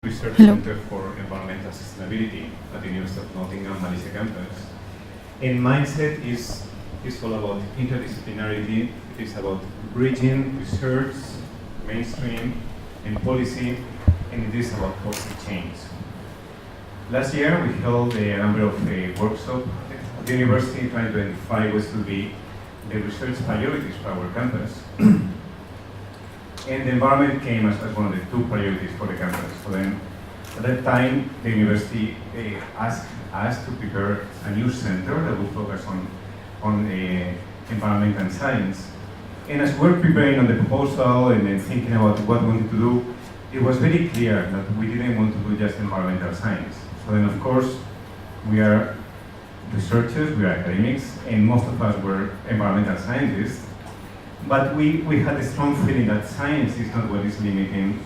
Research Center for Environmental Sustainability at the University of Nottingham, Malaysia campus. And mindset is all about interdisciplinarity. It is about bridging research, mainstream, and policy, and it is about positive change. Last year, we held a number of workshops at the university trying to identify what should be the research priorities for our campus. And the environment came as one of the two priorities for the campus. So then, at that time, the university asked us to prepare a new center that would focus on environment and science. And as we're preparing on the proposal and then thinking about what we wanted to do, it was very clear that we didn't want to do just environmental science. So then, of course, we are researchers, we are academics, and most of us were environmental scientists. But we had a strong feeling that science is not what is limiting,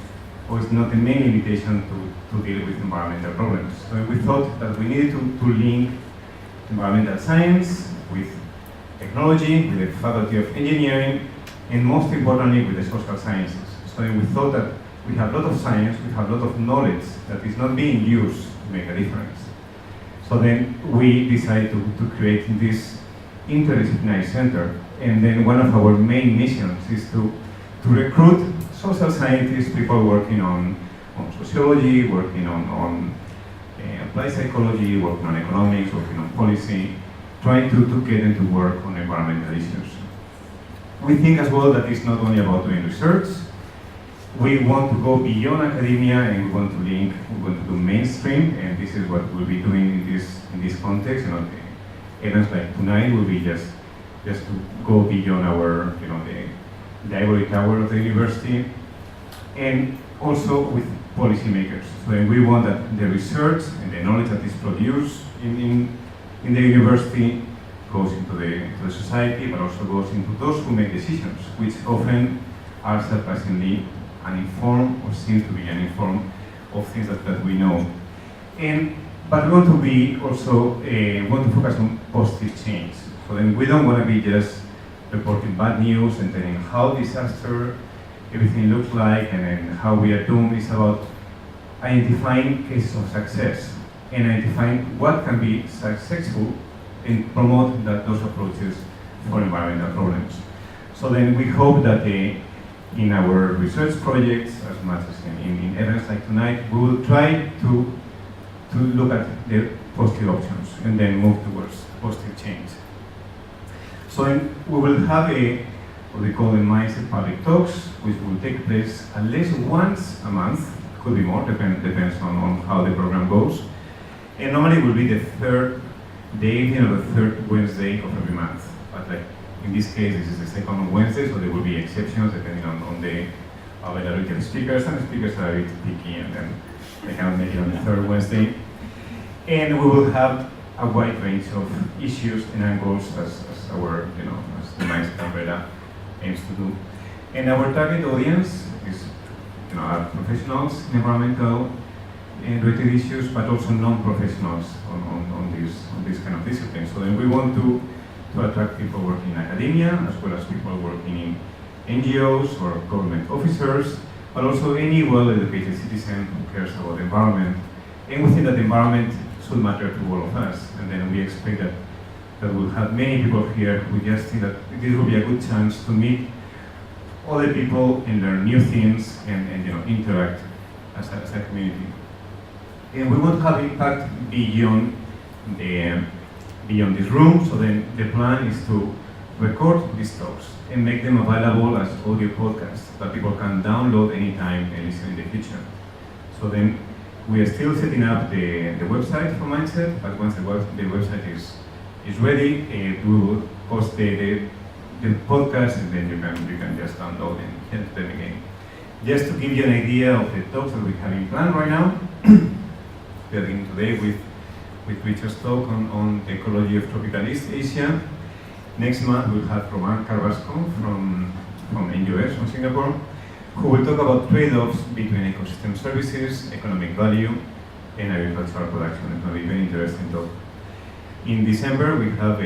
or is not the main limitation to deal with environmental problems. So we thought that we needed to link environmental science with technology, with the faculty of engineering, and most importantly with the social sciences. So we thought that we have a lot of science, we have a lot of knowledge that is not being used to make a difference. So then we decided to create this interdisciplinary center. And then one of our main missions is to recruit social scientists, people working on sociology, working on applied psychology, working on economics, working on policy, trying to get them to work on environmental issues. We think as well that it's not only about doing research. We want to go beyond academia and we want to do mainstream, and this is what we'll be doing in this context. You know, the events like tonight will be just to go beyond our, the ivory tower of the university, and also with policymakers. So we want that the research and the knowledge that is produced in the university goes into the society, but also goes into those who make decisions, which often are surprisingly uninformed or seem to be uninformed of things that we know. But we want to be also want to focus on positive change. So then we don't want to be just reporting bad news and telling how disaster everything looks like and then how we are doomed. It's about identifying cases of success and identifying what can be successful and promote those approaches for environmental problems. So then we hope that in our research projects, as much as in events like tonight, we will try to look at the positive options and then move towards positive change. So we will have what we call the Mindset Public Talks, which will take place at least once a month, could be more, depends on how the program goes. And normally it will be the evening of the third Wednesday of every month. But like in this case, this is the second Wednesday, so there will be exceptions depending on the availability of speakers, and the speakers are a bit picky and then they cannot make it on the third Wednesday. And we will have a wide range of issues and angles as our, as the Mindset umbrella aims to do. And our target audience is, are professionals in environmental related issues, but also non-professionals on this kind of discipline. So then we want to attract people working in academia, as well as people working in NGOs or government officers, but also any well-educated citizen who cares about the environment. And we think that the environment should matter to all of us. And then we expect that we'll have many people here who just think that this will be a good chance to meet other people and learn new things and interact as a community. And we want to have impact beyond this room. So then the plan is to record these talks and make them available as audio podcasts that people can download anytime and listen in the future. So then we are still setting up the website for Mindset, but once the website is ready, we will post the podcast, and then you can just download and hear them again. Just to give you an idea of the talks that we have in plan right now, we are beginning today with Richard's talk on the ecology of tropical East Asia. Next month we'll have Roman Carrasco from NUS from Singapore, who will talk about trade-offs between ecosystem services, economic value, and agricultural production. It's going to be a very interesting talk. In December, we have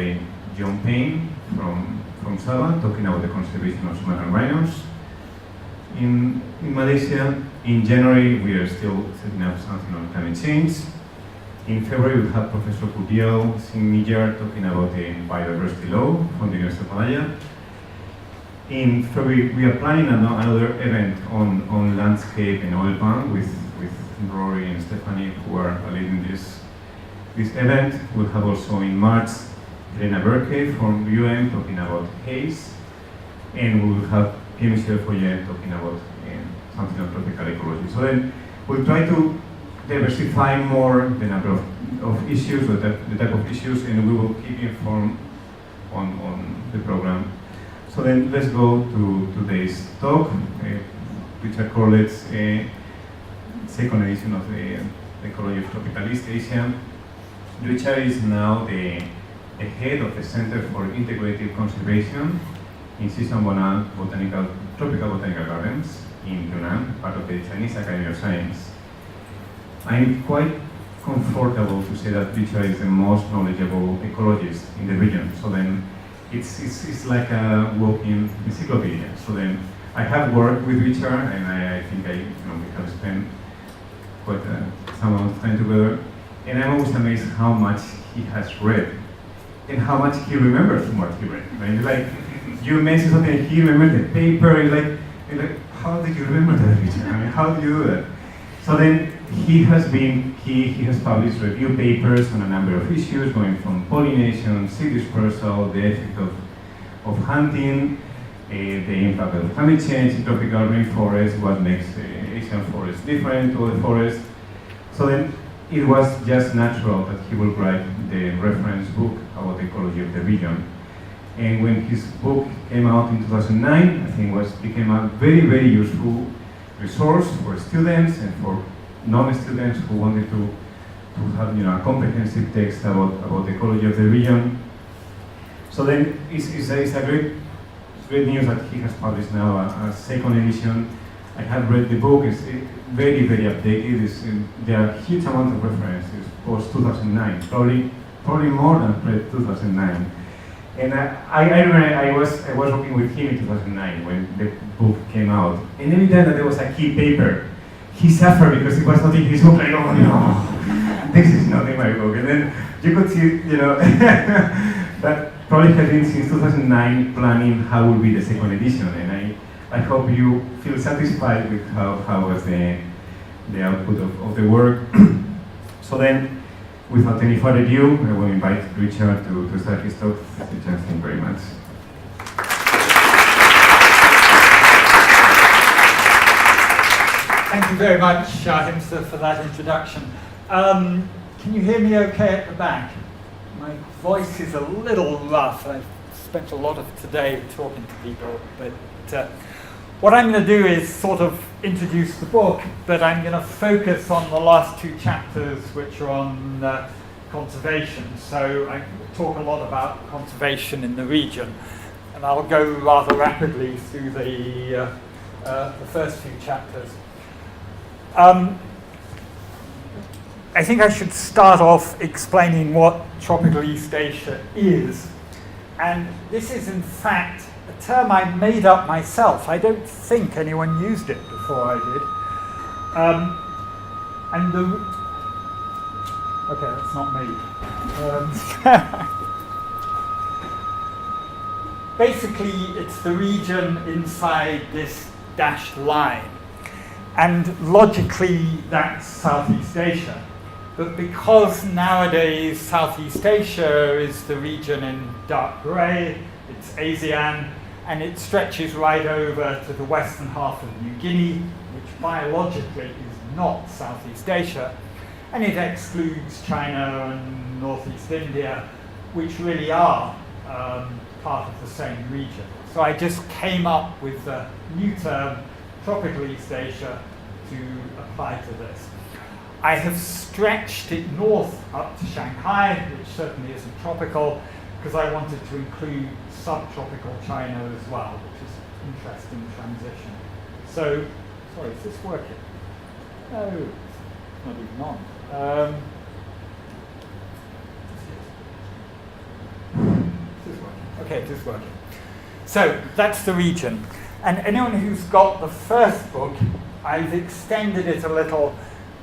John Payne from Sabah talking about the conservation of Sumatran rhinos. In Malaysia, In January, we are still setting up something on climate change. In February, we have Professor Curiel Singh-Millar talking about the biodiversity law from the University of Malaya. In February, we are planning another event on landscape and oil palm with Rory and Stephanie, who are leading this event. We'll have also in March Elena Berke from UN talking about haze, and we will have Pierre Michel Foyet talking about something on tropical ecology. So then we'll try to diversify more the number of issues, or the type of issues, and we will keep informed on the program. So then let's go to today's talk, Richard Corlett's second edition of the Ecology of Tropical East Asia. Richard is now the head of the Center for Integrated Conservation in Sisongbona Tropical Botanical Gardens in Yunnan, part of the Chinese Academy of Science. I'm quite comfortable to say that Richard is the most knowledgeable ecologist in the region. So then it's like a walking encyclopedia. So then I have worked with Richard, and I think we have spent quite some amount of time together. And I'm always amazed how much he has read and how much he remembers from what he read. Right? Like, you mentioned something, and he remembered the paper, and like, how did you remember that, Richard? I mean, how do you do that? So then he has published review papers on a number of issues, going from pollination, seed dispersal, the effect of hunting, the impact of climate change in tropical rainforest, what makes Asian forests different to other forests. So then it was just natural that he would write the reference book about the ecology of the region. And when his book came out in 2009, I think became a very, very useful resource for students and for non-students who wanted to have a comprehensive text about the ecology of the region. So then it's a great news that he has published now a second edition. I have read the book. It's very, very updated. There are a huge amount of references post 2009, probably more than pre-2009. And I remember I was working with him in 2009 when the book came out. And every time that there was a key paper, he suffered because it was not in his book. Like, oh no, this is not in my book. And then you could see, that probably has been since 2009 planning how will be the second edition. And I hope you feel satisfied with how was the output of the work. So then, without any further ado, I will invite Richard to start his talk. Richard, thank you very much. Thank you very much, Himsa, for that introduction. Can you hear me okay at the back? My voice is a little rough. I've spent a lot of today talking to people, but what I'm going to do is sort of introduce the book, but I'm going to focus on the last two chapters, which are on conservation. So I talk a lot about conservation in the region, and I'll go rather rapidly through the first few chapters. I think I should start off explaining what tropical East Asia is, and this is in fact a term I made up myself. I don't think anyone used it before I did. Okay, that's not me. Basically, it's the region inside this dashed line. And logically, that's Southeast Asia. But because nowadays Southeast Asia is the region in dark grey, it's ASEAN, and it stretches right over to the western half of New Guinea, which biologically is not Southeast Asia, and it excludes China and Northeast India, which really are part of the same region. So I just came up with the new term, tropical East Asia, to apply to this. I have stretched it north up to Shanghai, which certainly isn't tropical, because I wanted to include subtropical China as well, which is an interesting transition. So, sorry, is this working? No, it's not even on. Is this working? Okay, it is working. So, that's the region. And anyone who's got the first book I've extended it a little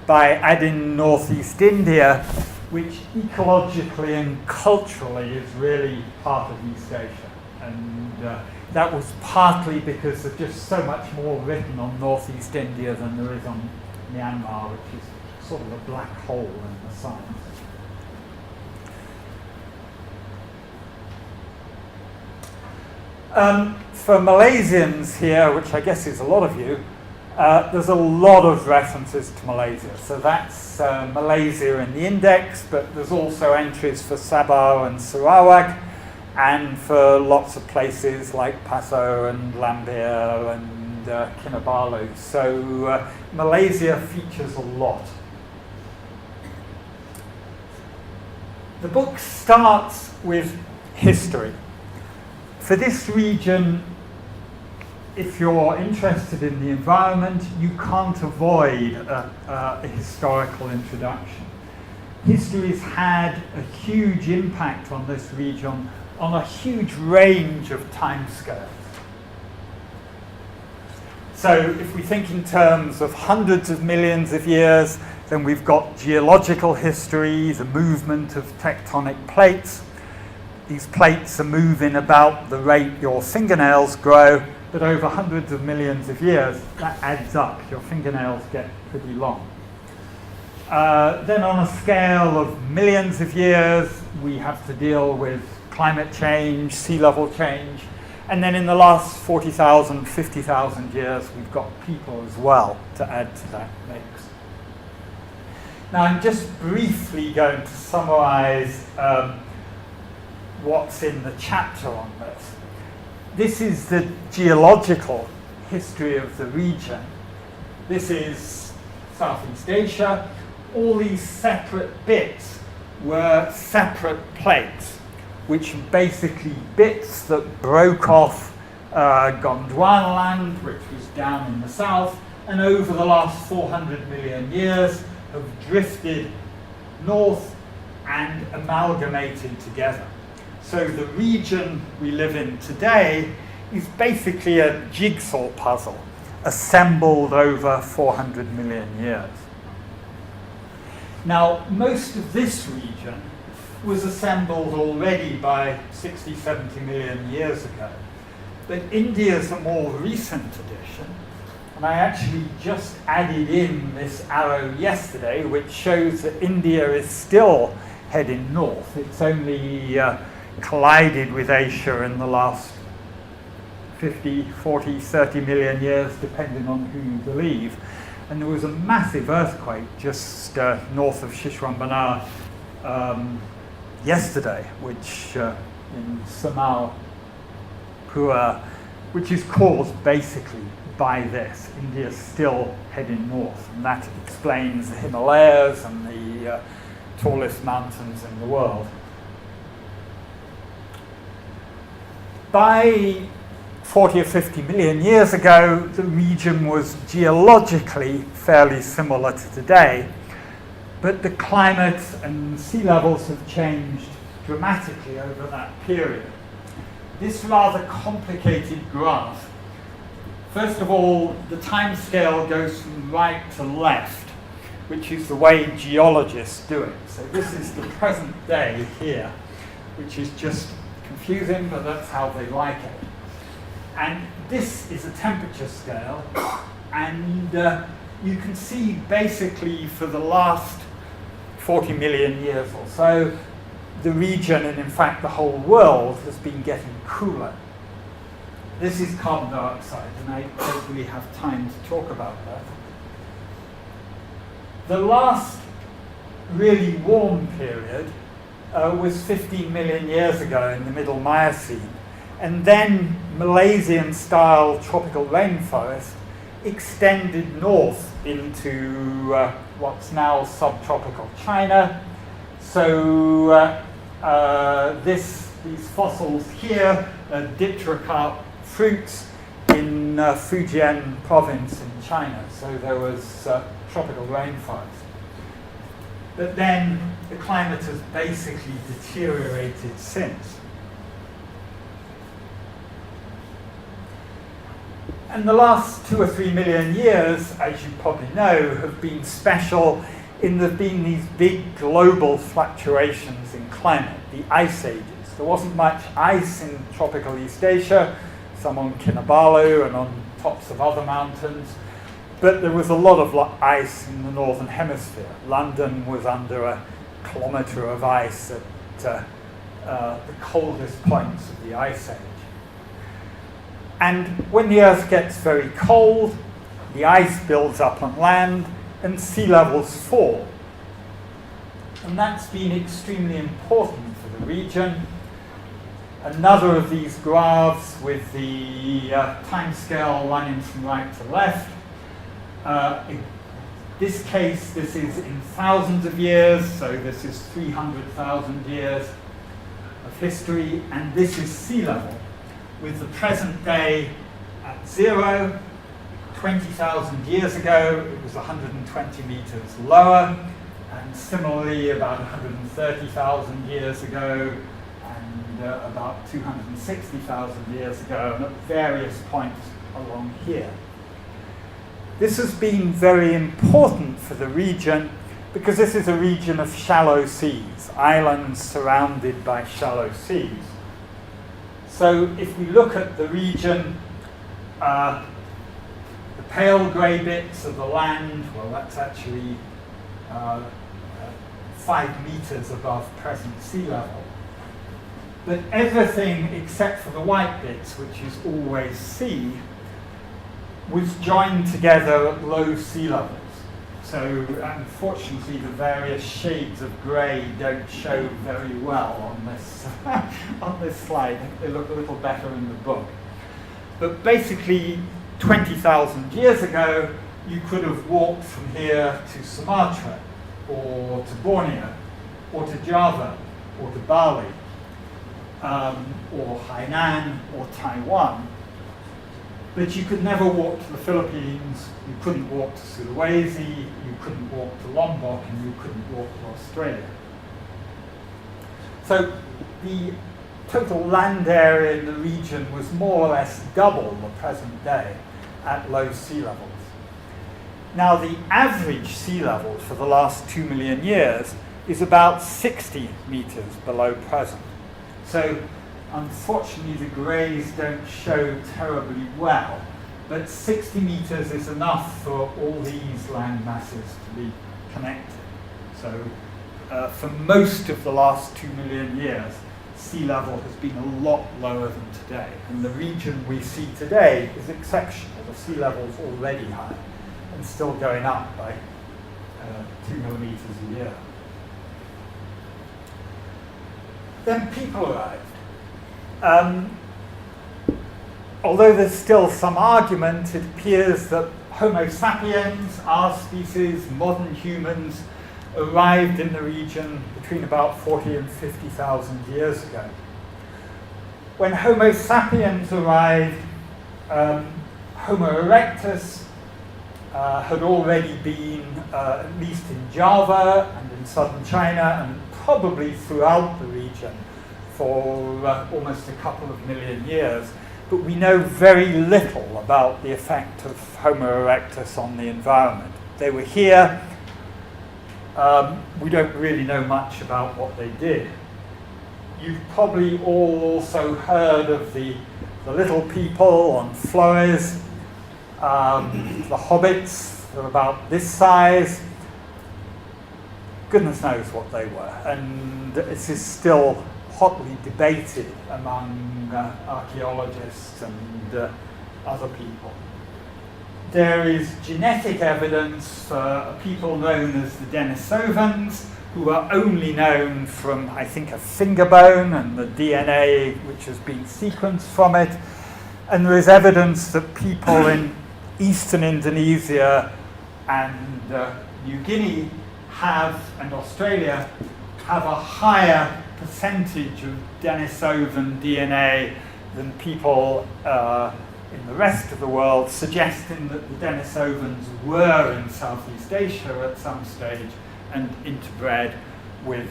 by adding Northeast India, which ecologically and culturally is really part of East Asia. And that was partly because there's just so much more written on Northeast India than there is on Myanmar, which is sort of a black hole in the science. For Malaysians here, which I guess is a lot of you, there's a lot of references to Malaysia. So that's Malaysia in the index, but there's also entries for Sabah and Sarawak, and for lots of places like Paso and Lambir and Kinabalu. So Malaysia features a lot. The book starts with history. For this region, if you're interested in the environment, you can't avoid a historical introduction. History's had a huge impact on this region on a huge range of timescales. So if we think in terms of hundreds of millions of years, then we've got geological history, the movement of tectonic plates. These plates are moving about the rate your fingernails grow, but over hundreds of millions of years, that adds up. Your fingernails get pretty long. Then on a scale of millions of years, we have to deal with climate change, sea level change, and then in the last 40,000, 50,000 years, we've got people as well to add to that mix. Now I'm just briefly going to summarize what's in the chapter on this. This is the geological history of the region. This is Southeast Asia. All these separate bits were separate plates, which are basically bits that broke off Gondwanaland, which was down in the south, and over the last 400 million years have drifted north and amalgamated together. So the region we live in today is basically a jigsaw puzzle assembled over 400 million years. Now, most of this region was assembled already by 60, 70 million years ago. But India's a more recent addition, and I actually just added in this arrow yesterday, which shows that India is still heading north. It's only collided with Asia in the last 50, 40, 30 million years, depending on who you believe. And there was a massive earthquake just north of Shishwambana yesterday, which in Samal Pura, which is caused basically by this. India's still heading north, and that explains the Himalayas and the tallest mountains in the world. By 40 or 50 million years ago, the region was geologically fairly similar to today, but the climate and sea levels have changed dramatically over that period. This rather complicated graph, first of all, the time scale goes from right to left, which is the way geologists do it. So this is the present day here, which is just confusing, but that's how they like it. And this is a temperature scale, and you can see basically for the last 40 million years or so, the region, and in fact the whole world, has been getting cooler. This is carbon dioxide, and I don't really have time to talk about that. The last really warm period was 15 million years ago in the Middle Miocene. And then Malaysian-style tropical rainforest extended north into what's now subtropical China. So these fossils here are dipterocarp fruits in Fujian province in China. So there was tropical rainforest. But then the climate has basically deteriorated since. And the last 2 or 3 million years, as you probably know, have been special in there being these big global fluctuations in climate, the ice ages. There wasn't much ice in tropical East Asia, some on Kinabalu and on tops of other mountains, but there was a lot of ice in the northern hemisphere. London was under a kilometre of ice at the coldest points of the ice age. And when the Earth gets very cold, the ice builds up on land and sea levels fall. And that's been extremely important for the region. Another of these graphs with the timescale running from right to left. In this case, this is in thousands of years, so this is 300,000 years of history, and this is sea level, with the present day at 0. 20,000 years ago, it was 120 meters lower, and similarly about 130,000 years ago, and about 260,000 years ago, and at various points along here. This has been very important for the region because this is a region of shallow seas, islands surrounded by shallow seas. So if we look at the region, the pale grey bits of the land, well, that's actually 5 meters above present sea level. But everything except for the white bits, which is always sea, was joined together at low sea levels. So unfortunately the various shades of grey don't show very well on this, on this slide. They look a little better in the book. But basically 20,000 years ago you could have walked from here to Sumatra or to Borneo or to Java or to Bali or Hainan or Taiwan. But you could never walk to the Philippines, you couldn't walk to Sulawesi, you couldn't walk to Lombok, and you couldn't walk to Australia. So the total land area in the region was more or less double the present day at low sea levels. Now the average sea level for the last 2 million years is about 60 meters below present. So unfortunately, the greys don't show terribly well, but 60 meters is enough for all these land masses to be connected. So for most of the last 2 million years, sea level has been a lot lower than today. And the region we see today is exceptional. The sea level is already high and still going up by 2 millimeters a year. Then people arrived. Although there's still some argument, it appears that Homo sapiens, our species, modern humans, arrived in the region between about 40 and 50,000 years ago. When Homo sapiens arrived, Homo erectus had already been, at least in Java and in southern China, and probably throughout the region, for almost a couple of million years, but we know very little about the effect of Homo erectus on the environment. They were here. We don't really know much about what they did. You've probably all also heard of the little people on Flores, the hobbits. They're about this size. Goodness knows what they were, and this is still hotly debated among archaeologists and other people. There is genetic evidence for a people known as the Denisovans, who are only known from, I think, a finger bone and the DNA which has been sequenced from it. And there is evidence that people in eastern Indonesia and New Guinea and Australia have a higher percentage of Denisovan DNA than people in the rest of the world, suggesting that the Denisovans were in Southeast Asia at some stage and interbred with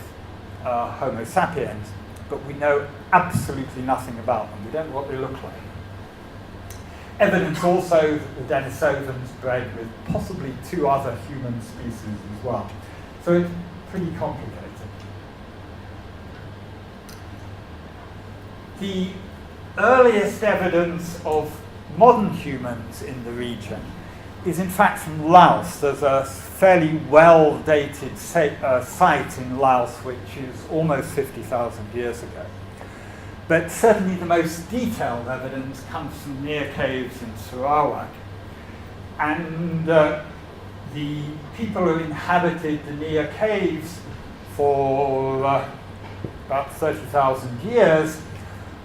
Homo sapiens. But we know absolutely nothing about them. We don't know what they look like. Evidence also that the Denisovans bred with possibly 2 other human species as well. So it's pretty complicated. The earliest evidence of modern humans in the region is in fact from Laos. There's a fairly well-dated site in Laos which is almost 50,000 years ago. But certainly the most detailed evidence comes from near caves in Sarawak. And the people who inhabited the near caves for about 30,000 years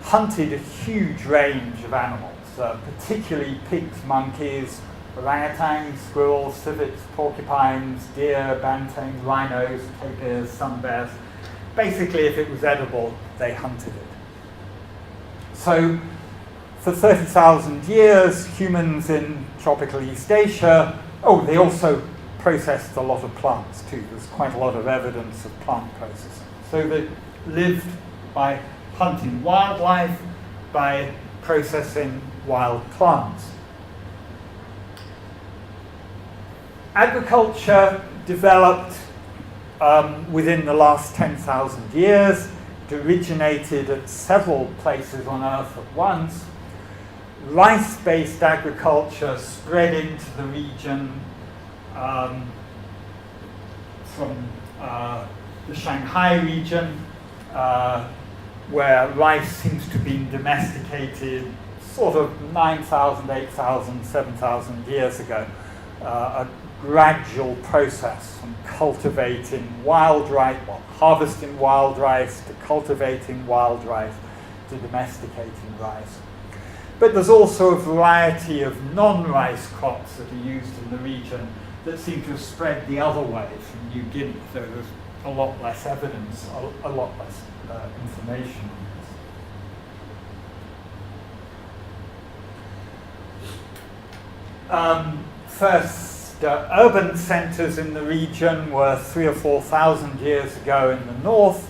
hunted a huge range of animals, particularly pigs, monkeys, orangutans, squirrels, civets, porcupines, deer, bantains, rhinos, tapirs, sun bears. Basically, if it was edible, they hunted it. So, for 30,000 years, humans in tropical East Asia, they also processed a lot of plants too. There's quite a lot of evidence of plant processing. So they lived by hunting wildlife, by processing wild plants. Agriculture developed within the last 10,000 years. It originated at several places on Earth at once. Rice-based agriculture spread into the region from the Shanghai region, where rice seems to have been domesticated sort of 9,000, 8,000, 7,000 years ago. A gradual process from cultivating wild rice, harvesting wild rice, to cultivating wild rice, to domesticating rice. But there's also a variety of non-rice crops that are used in the region that seem to have spread the other way from New Guinea. So there's a lot less evidence, a lot less information on this. First, urban centres in the region were 3,000 or 4,000 years ago in the north,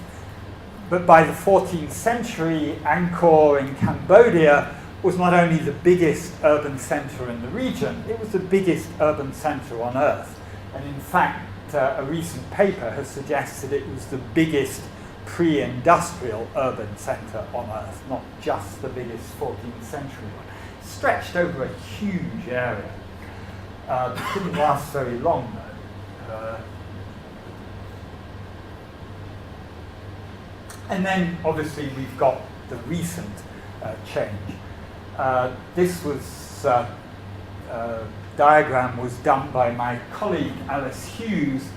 but by the 14th century, Angkor in Cambodia was not only the biggest urban centre in the region, it was the biggest urban centre on Earth. And in fact, a recent paper has suggested it was the biggest pre-industrial urban centre on Earth, not just the biggest 14th century one. Stretched over a huge area. Didn't last very long though. And then obviously we've got the recent change. This was diagram was done by my colleague Alice Hughes,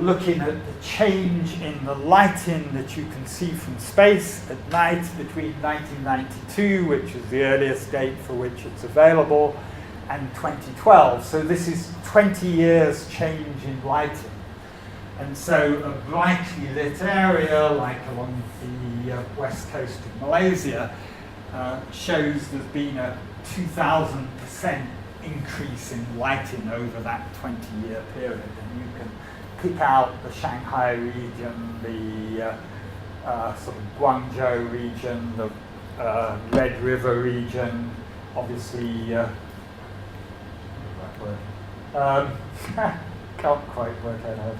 looking at the change in the lighting that you can see from space at night between 1992, which is the earliest date for which it's available, and 2012. So this is 20 years change in lighting. And so a brightly lit area, like along the west coast of Malaysia, shows there's been a 2,000% increase in lighting over that 20-year period. And you can pick out the Shanghai region, the sort of Guangzhou region, the Red River region, obviously, can't quite work out how to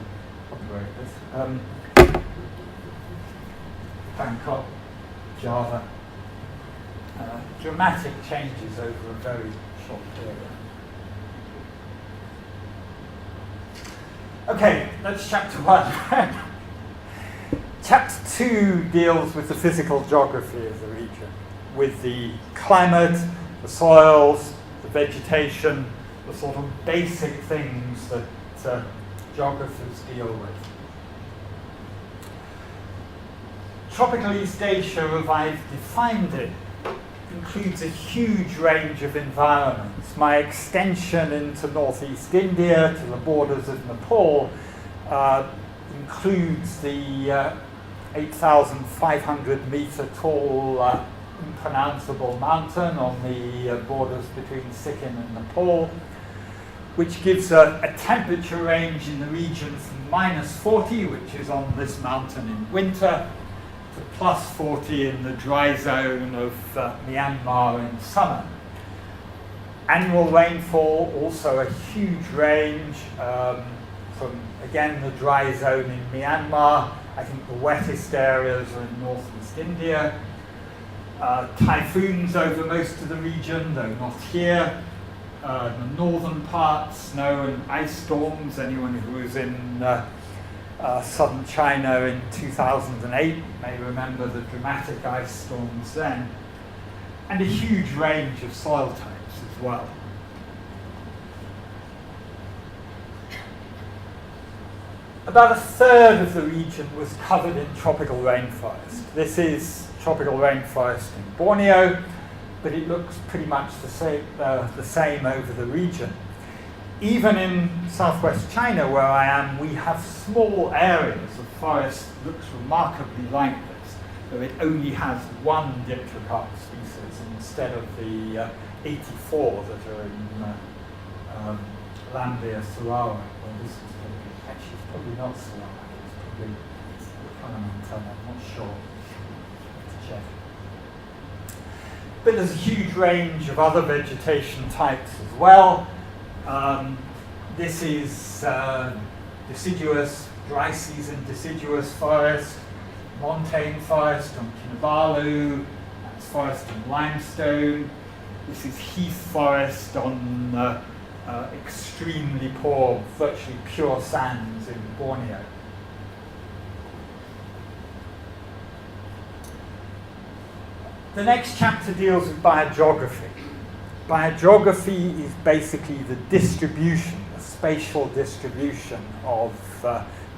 copyright this. Bangkok, Java. Dramatic changes over a very short period. Okay, that's chapter 1. Chapter 2 deals with the physical geography of the region, with the climate, the soils, the vegetation, the sort of basic things that geographers deal with. Tropical East Asia, as I've defined it, includes a huge range of environments. My extension into northeast India to the borders of Nepal includes the 8,500 metre tall impronounceable mountain on the borders between Sikkim and Nepal, which gives a temperature range in the region from -40, which is on this mountain in winter, to +40 in the dry zone of Myanmar in summer. Annual rainfall, also a huge range from, again, the dry zone in Myanmar. I think the wettest areas are in northeast India. Typhoons over most of the region, though not here. The northern parts, snow and ice storms. Anyone who was in southern China in 2008 may remember the dramatic ice storms then. And a huge range of soil types as well. About a third of the region was covered in tropical rainforest. This is tropical rainforest in Borneo, but it looks pretty much the same over the region. Even in southwest China, where I am, we have small areas of forest that looks remarkably like this, though it only has one dipterocarp species instead of the 84 that are in Lambia Sarawak. Well, this is actually it's probably not Sarawak, it's probably Kalimantan, I'm not sure. Let's check. But there's a huge range of other vegetation types as well. This is deciduous, dry season deciduous forest, montane forest on Kinabalu, that's forest on limestone. This is heath forest on extremely poor, virtually pure sands in Borneo. The next chapter deals with biogeography. Biogeography is basically the distribution, the spatial distribution of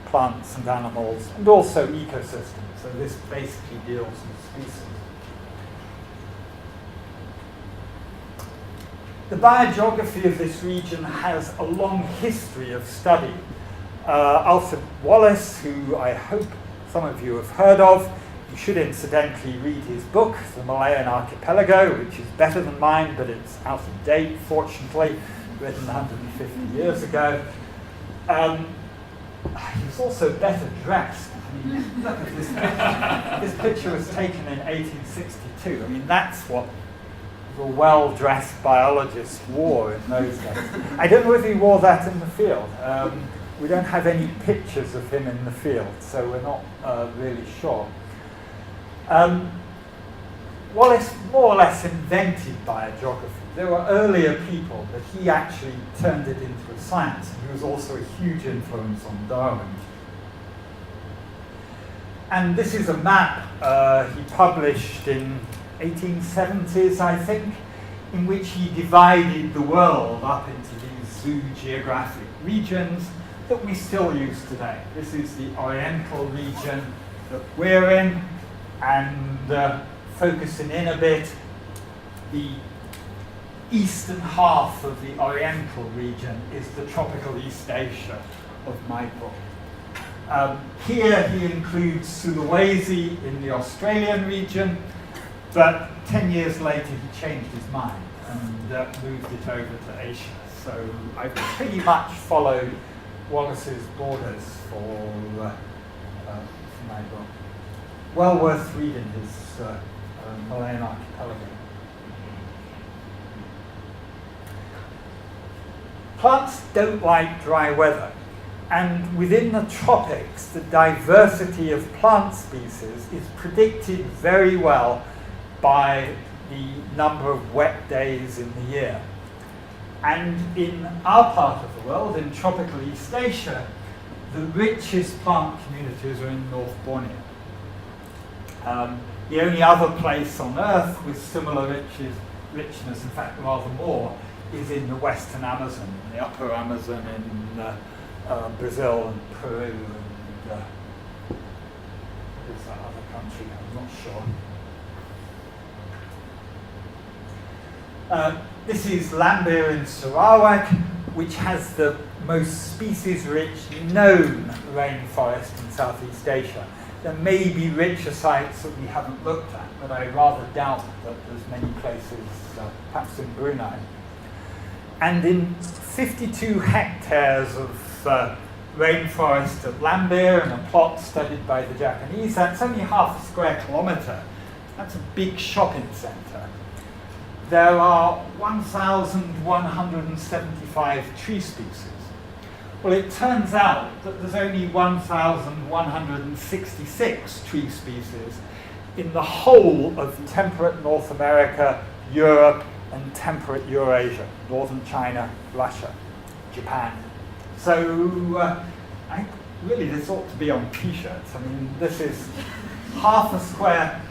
plants and animals, and also ecosystems. So this basically deals with species. The biogeography of this region has a long history of study. Alfred Wallace, who I hope some of you have heard of, you should incidentally read his book, The Malayan Archipelago, which is better than mine, but it's out of date, fortunately, written 150 years ago. He was also better dressed. I mean, look at this picture. This picture was taken in 1862. I mean, that's what the well-dressed biologist wore in those days. I don't know if he wore that in the field. We don't have any pictures of him in the field, so we're not really sure. Wallace more or less invented biogeography. There were earlier people, but he actually turned it into a science. He was also a huge influence on Darwin. And this is a map he published in 1870s, I think, in which he divided the world up into these zoogeographic regions that we still use today. This is the Oriental region that we're in, and focusing in a bit, the eastern half of the Oriental region is the tropical East Asia of my book. Here he includes Sulawesi in the Australian region, but 10 years later he changed his mind and moved it over to Asia. So I pretty much followed Wallace's borders for my book. Well worth reading his Malayan Archipelago. Plants don't like dry weather, and within the tropics, the diversity of plant species is predicted very well by the number of wet days in the year. And in our part of the world, in tropical East Asia, the richest plant communities are in North Borneo. The only other place on Earth with similar richness, in fact rather more, is in the western Amazon, in the upper Amazon in Brazil and Peru and what is that other country? I'm not sure. This is Lambir in Sarawak, which has the most species-rich known rainforest in Southeast Asia. There may be richer sites that we haven't looked at, but I rather doubt that there's many places, perhaps in Brunei. And in 52 hectares of rainforest at Lambir, and a plot studied by the Japanese, that's only half a square kilometre. That's a big shopping centre. there are 1,175 tree species. Well, it turns out that there's only 1,166 tree species in the whole of temperate North America, Europe, and temperate Eurasia, northern China, Russia, Japan. So, really, this ought to be on t-shirts. I mean, this is half a square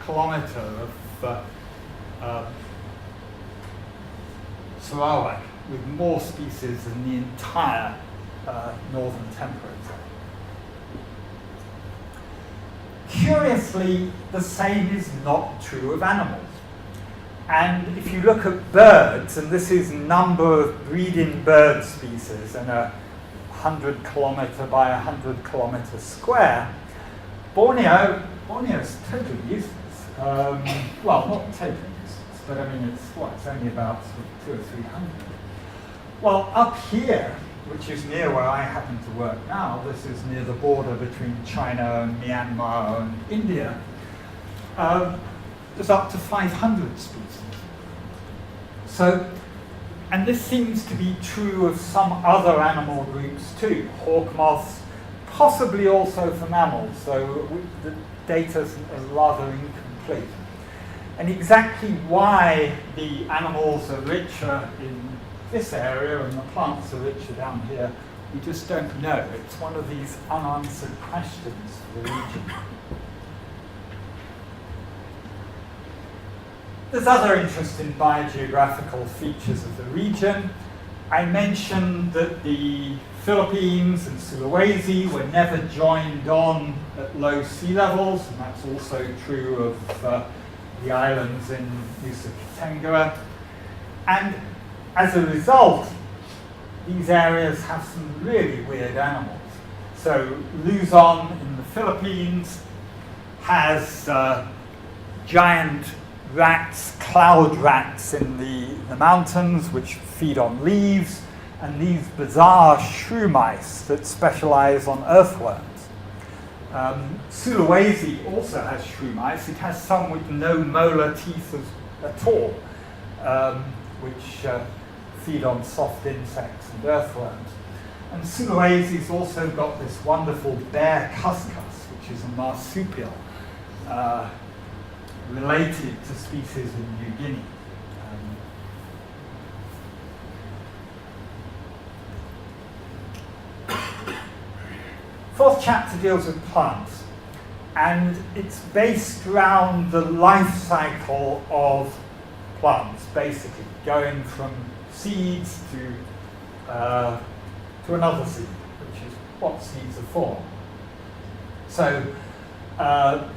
kilometre of Sarawak, with more species than the entire northern temperate zone. Curiously, the same is not true of animals. And if you look at birds, and this is number of breeding bird species in a 100 kilometre by 100 kilometre square, Borneo's totally useless. Well, not totally useless, but I mean, it's only about sort of 200 or 300. Well, up here, which is near where I happen to work now, this is near the border between China and Myanmar and India, there's up to 500 species. So, and this seems to be true of some other animal groups too, hawk moths, possibly also for mammals, so the data is rather incomplete. And exactly why the animals are richer in this area and the plants are richer down here, we just don't know. It's one of these unanswered questions for the region. There's other interesting biogeographical features of the region. I mentioned that the Philippines and Sulawesi were never joined on at low sea levels, and that's also true of the islands in Nusa Tenggara. And as a result, these areas have some really weird animals. So Luzon in the Philippines has giant rats, cloud rats in the mountains, which feed on leaves, and these bizarre shrew mice that specialize on earthworms. Sulawesi also has shrew mice. It has some with no molar teeth at all, which feed on soft insects and earthworms. And Sulawesi's also got this wonderful bear cuscus, which is a marsupial, related to species in New Guinea. Fourth chapter deals with plants, and it's based around the life cycle of plants, basically, going from seeds to another seed, which is what seeds are for. So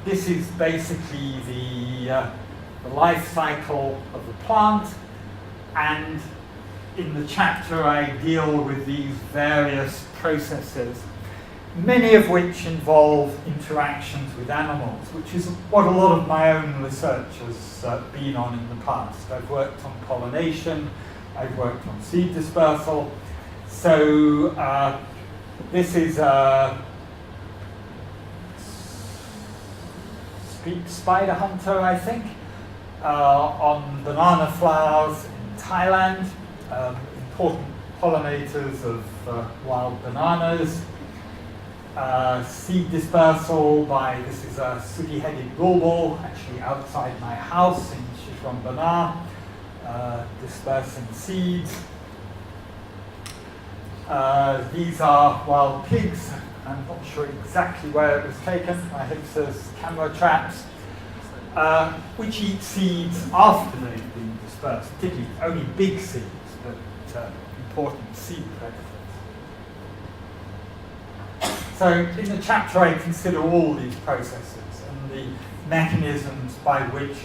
this is basically the life cycle of the plant, and in the chapter I deal with these various processes, many of which involve interactions with animals, which is what a lot of my own research has been on in the past. I've worked on pollination, I've worked on seed dispersal. So this is a spider hunter, I think, on banana flowers in Thailand, important pollinators of wild bananas. Seed dispersal by, this is a sooty-headed bulbul, actually outside my house in Shishwambana, dispersing seeds. These are wild pigs. I'm not sure exactly where it was taken. I hope there's camera traps, which eat seeds after they've been dispersed, particularly only big seeds, but important seed predators. So in the chapter I consider all these processes and the mechanisms by which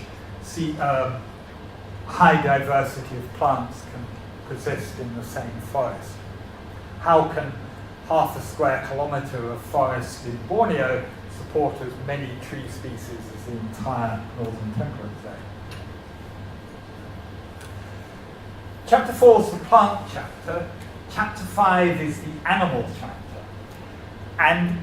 high diversity of plants can persist in the same forest. How can half a square kilometre of forest in Borneo support as many tree species as the entire northern temperate zone? Chapter 4 is the plant chapter. Chapter 5 is the animal chapter. And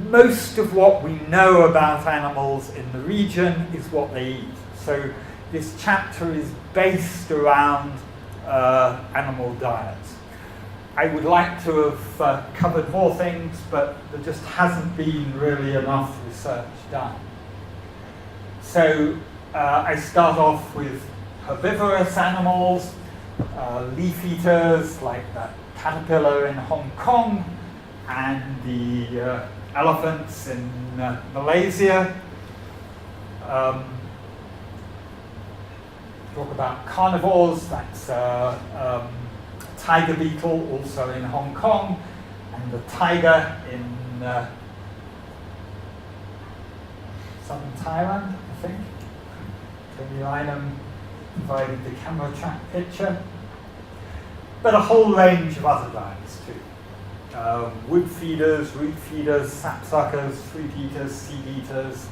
most of what we know about animals in the region is what they eat. So this chapter is based around animal diets. I would like to have covered more things, but there just hasn't been really enough research done. So I start off with herbivorous animals, leaf eaters like that caterpillar in Hong Kong and the elephants in Malaysia. Talk about carnivores, that's tiger beetle also in Hong Kong, and the tiger in southern Thailand, I think. Tony Lynham provided the camera track picture. But a whole range of other diets too. Wood feeders, root feeders, sapsuckers, fruit eaters, seed eaters,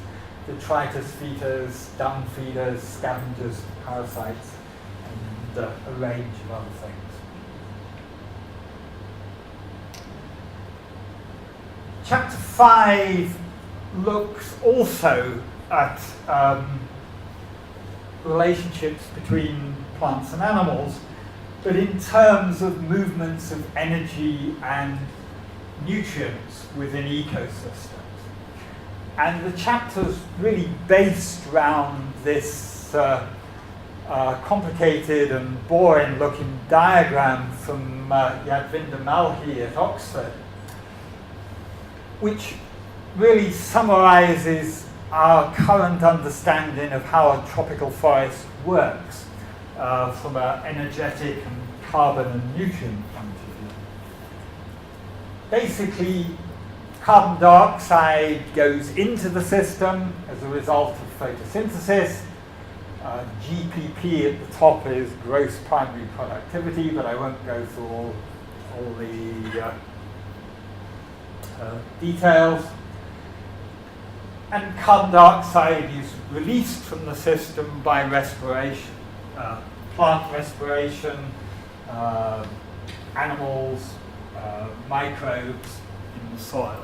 detritus feeders, dung feeders, scavengers, parasites, and a range of other things. Chapter 5 looks also at relationships between plants and animals, but in terms of movements of energy and nutrients within ecosystems. And the chapter's really based around this complicated and boring looking diagram from Yadvinder Malhi at Oxford, which really summarizes our current understanding of how a tropical forest works from an energetic and carbon and nutrient point of view. Basically, carbon dioxide goes into the system as a result of photosynthesis. GPP at the top is gross primary productivity, but I won't go through all the details. And carbon dioxide is released from the system by respiration, plant respiration, animals, microbes in the soil.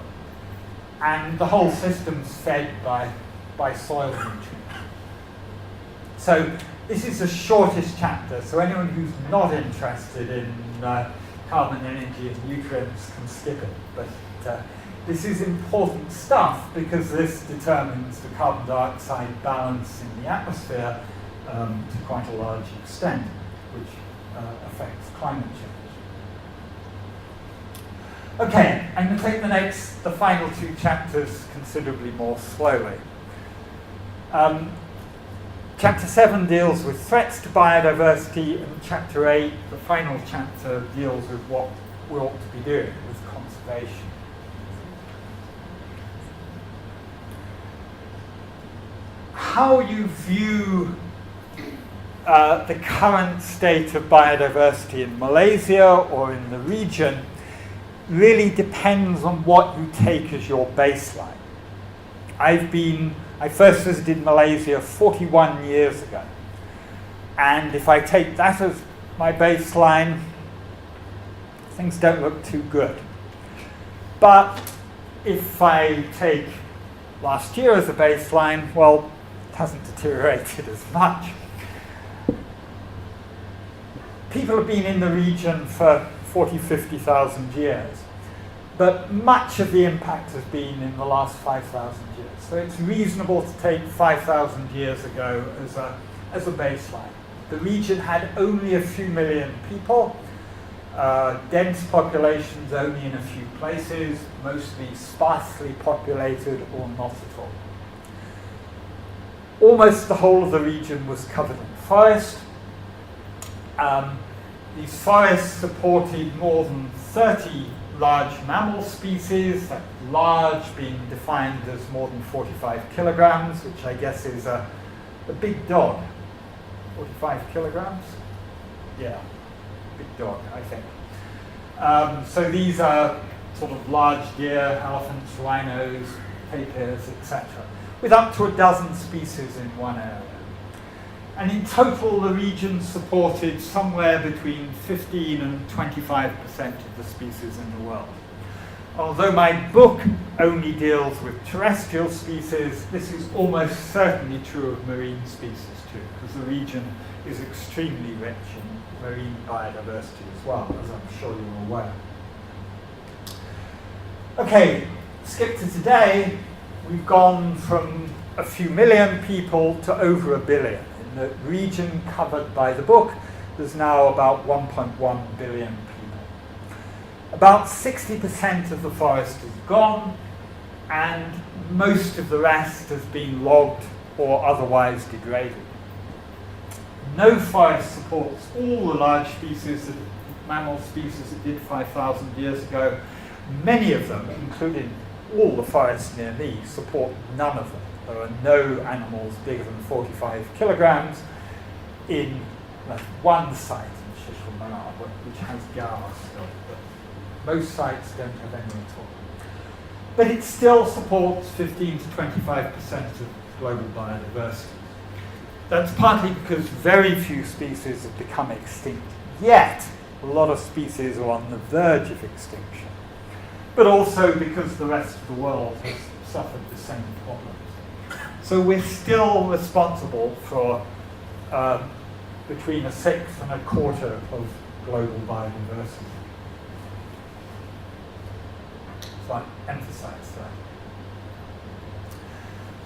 And the whole system's fed by soil nutrients. So this is the shortest chapter, so anyone who's not interested in carbon, energy and nutrients can skip it. But this is important stuff because this determines the carbon dioxide balance in the atmosphere to quite a large extent, which affects climate change. Okay, I'm going to take the final two chapters considerably more slowly. Chapter 7 deals with threats to biodiversity, and Chapter 8, the final chapter, deals with what we ought to be doing with conservation. How you view the current state of biodiversity in Malaysia or in the region really depends on what you take as your baseline. I first visited Malaysia 41 years ago, and if I take that as my baseline, things don't look too good. But if I take last year as a baseline, well, it hasn't deteriorated as much. People have been in the region for 40, 50,000 years, but much of the impact has been in the last 5,000 years. So it's reasonable to take 5,000 years ago as a baseline. The region had only a few million people, dense populations only in a few places, mostly sparsely populated or not at all. Almost the whole of the region was covered in forest. These forests supported more than 30 large mammal species, that large being defined as more than 45 kilograms, which I guess is a big dog. 45 kilograms? Yeah, big dog, I think. So these are sort of large deer, elephants, rhinos, tapirs, etc., with up to a dozen species in one area. And in total, the region supported somewhere between 15 and 25% of the species in the world. Although my book only deals with terrestrial species, this is almost certainly true of marine species too. to, because the region is extremely rich in marine biodiversity as well, as I'm sure you're aware. Okay, skip to today. We've gone from a few million people to over 1 billion. In the region covered by the book, there's now about 1.1 billion people. About 60% of the forest is gone, and most of the rest has been logged or otherwise degraded. No forest supports all the large species, mammal species it did 5,000 years ago. Many of them, including all the forests near me, support none of them. There are no animals bigger than 45 kilograms in one site in Shishwamana, which has Gawa still, but most sites don't have any at all. But it still supports 15 to 25% of global biodiversity. That's partly because very few species have become extinct yet. A lot of species are on the verge of extinction. But also because the rest of the world has suffered the same problems. So we're still responsible for between 1/6 and 1/4 of global biodiversity. So I emphasize that.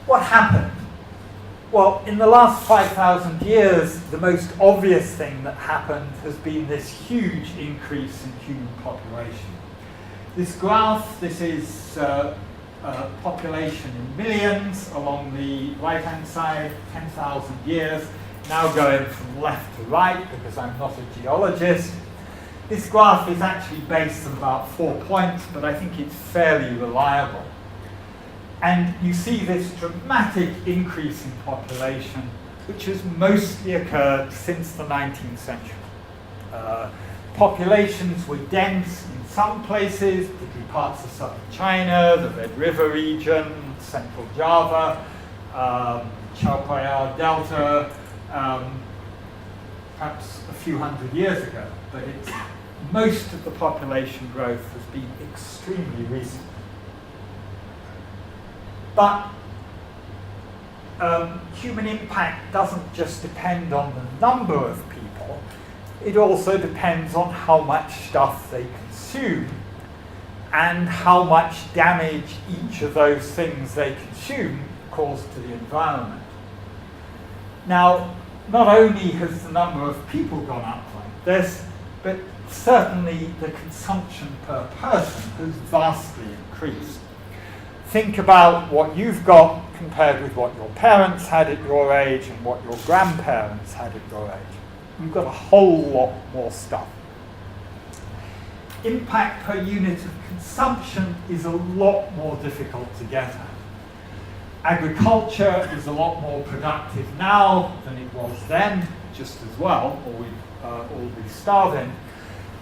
What happened? Well, in the last 5,000 years, the most obvious thing that happened has been this huge increase in human population. This graph, this is population in millions along the right-hand side, 10,000 years, now going from left to right because I'm not a geologist. This graph is actually based on about 4 points, but I think it's fairly reliable. And you see this dramatic increase in population, which has mostly occurred since the 19th century. Populations were dense in some places, particularly parts of southern China, the Red River region, central Java, Chao Phraya Delta, perhaps a few hundred years ago. But most of the population growth has been extremely recent. But human impact doesn't just depend on the number of people, it also depends on how much stuff they consume and how much damage each of those things they consume cause to the environment. Now, not only has the number of people gone up like this, but certainly the consumption per person has vastly increased. Think about what you've got compared with what your parents had at your age and what your grandparents had at your age. You've got a whole lot more stuff. Impact per unit of consumption is a lot more difficult to get at. Agriculture is a lot more productive now than it was then, just as well, or we'd all be starving.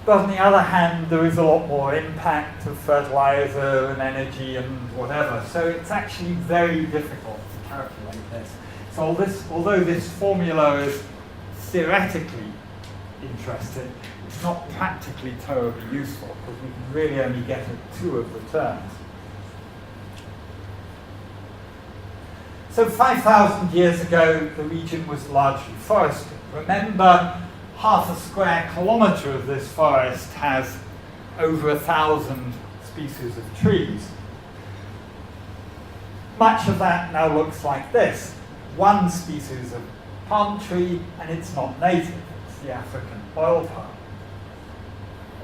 But on the other hand, there is a lot more impact of fertilizer and energy and whatever. So it's actually very difficult to calculate this. So although this formula is theoretically interesting, it's not practically terribly useful because we can really only get at 2 of the terms. So 5,000 years ago, the region was largely forested. Remember, half a square kilometre of this forest has over 1,000 species of trees. Much of that now looks like this. One species of palm tree, and it's not native, it's the African oil palm.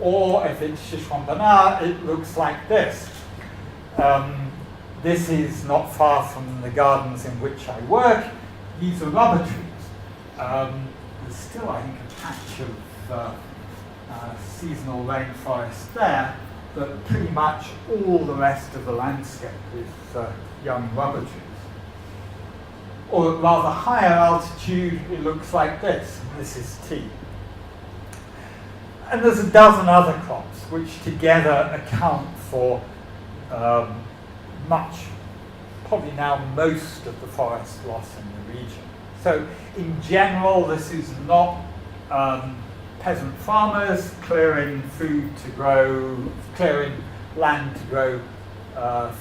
Or if it's Shishwambana, it looks like this. This is not far from the gardens in which I work. These are rubber trees. There's still, I think, a patch of seasonal rainforest there, but pretty much all the rest of the landscape is young rubber trees. Or at rather higher altitude, it looks like this. This is tea. And there's a dozen other crops which together account for much, probably now most of the forest loss in the region. So in general, this is not peasant farmers clearing land to grow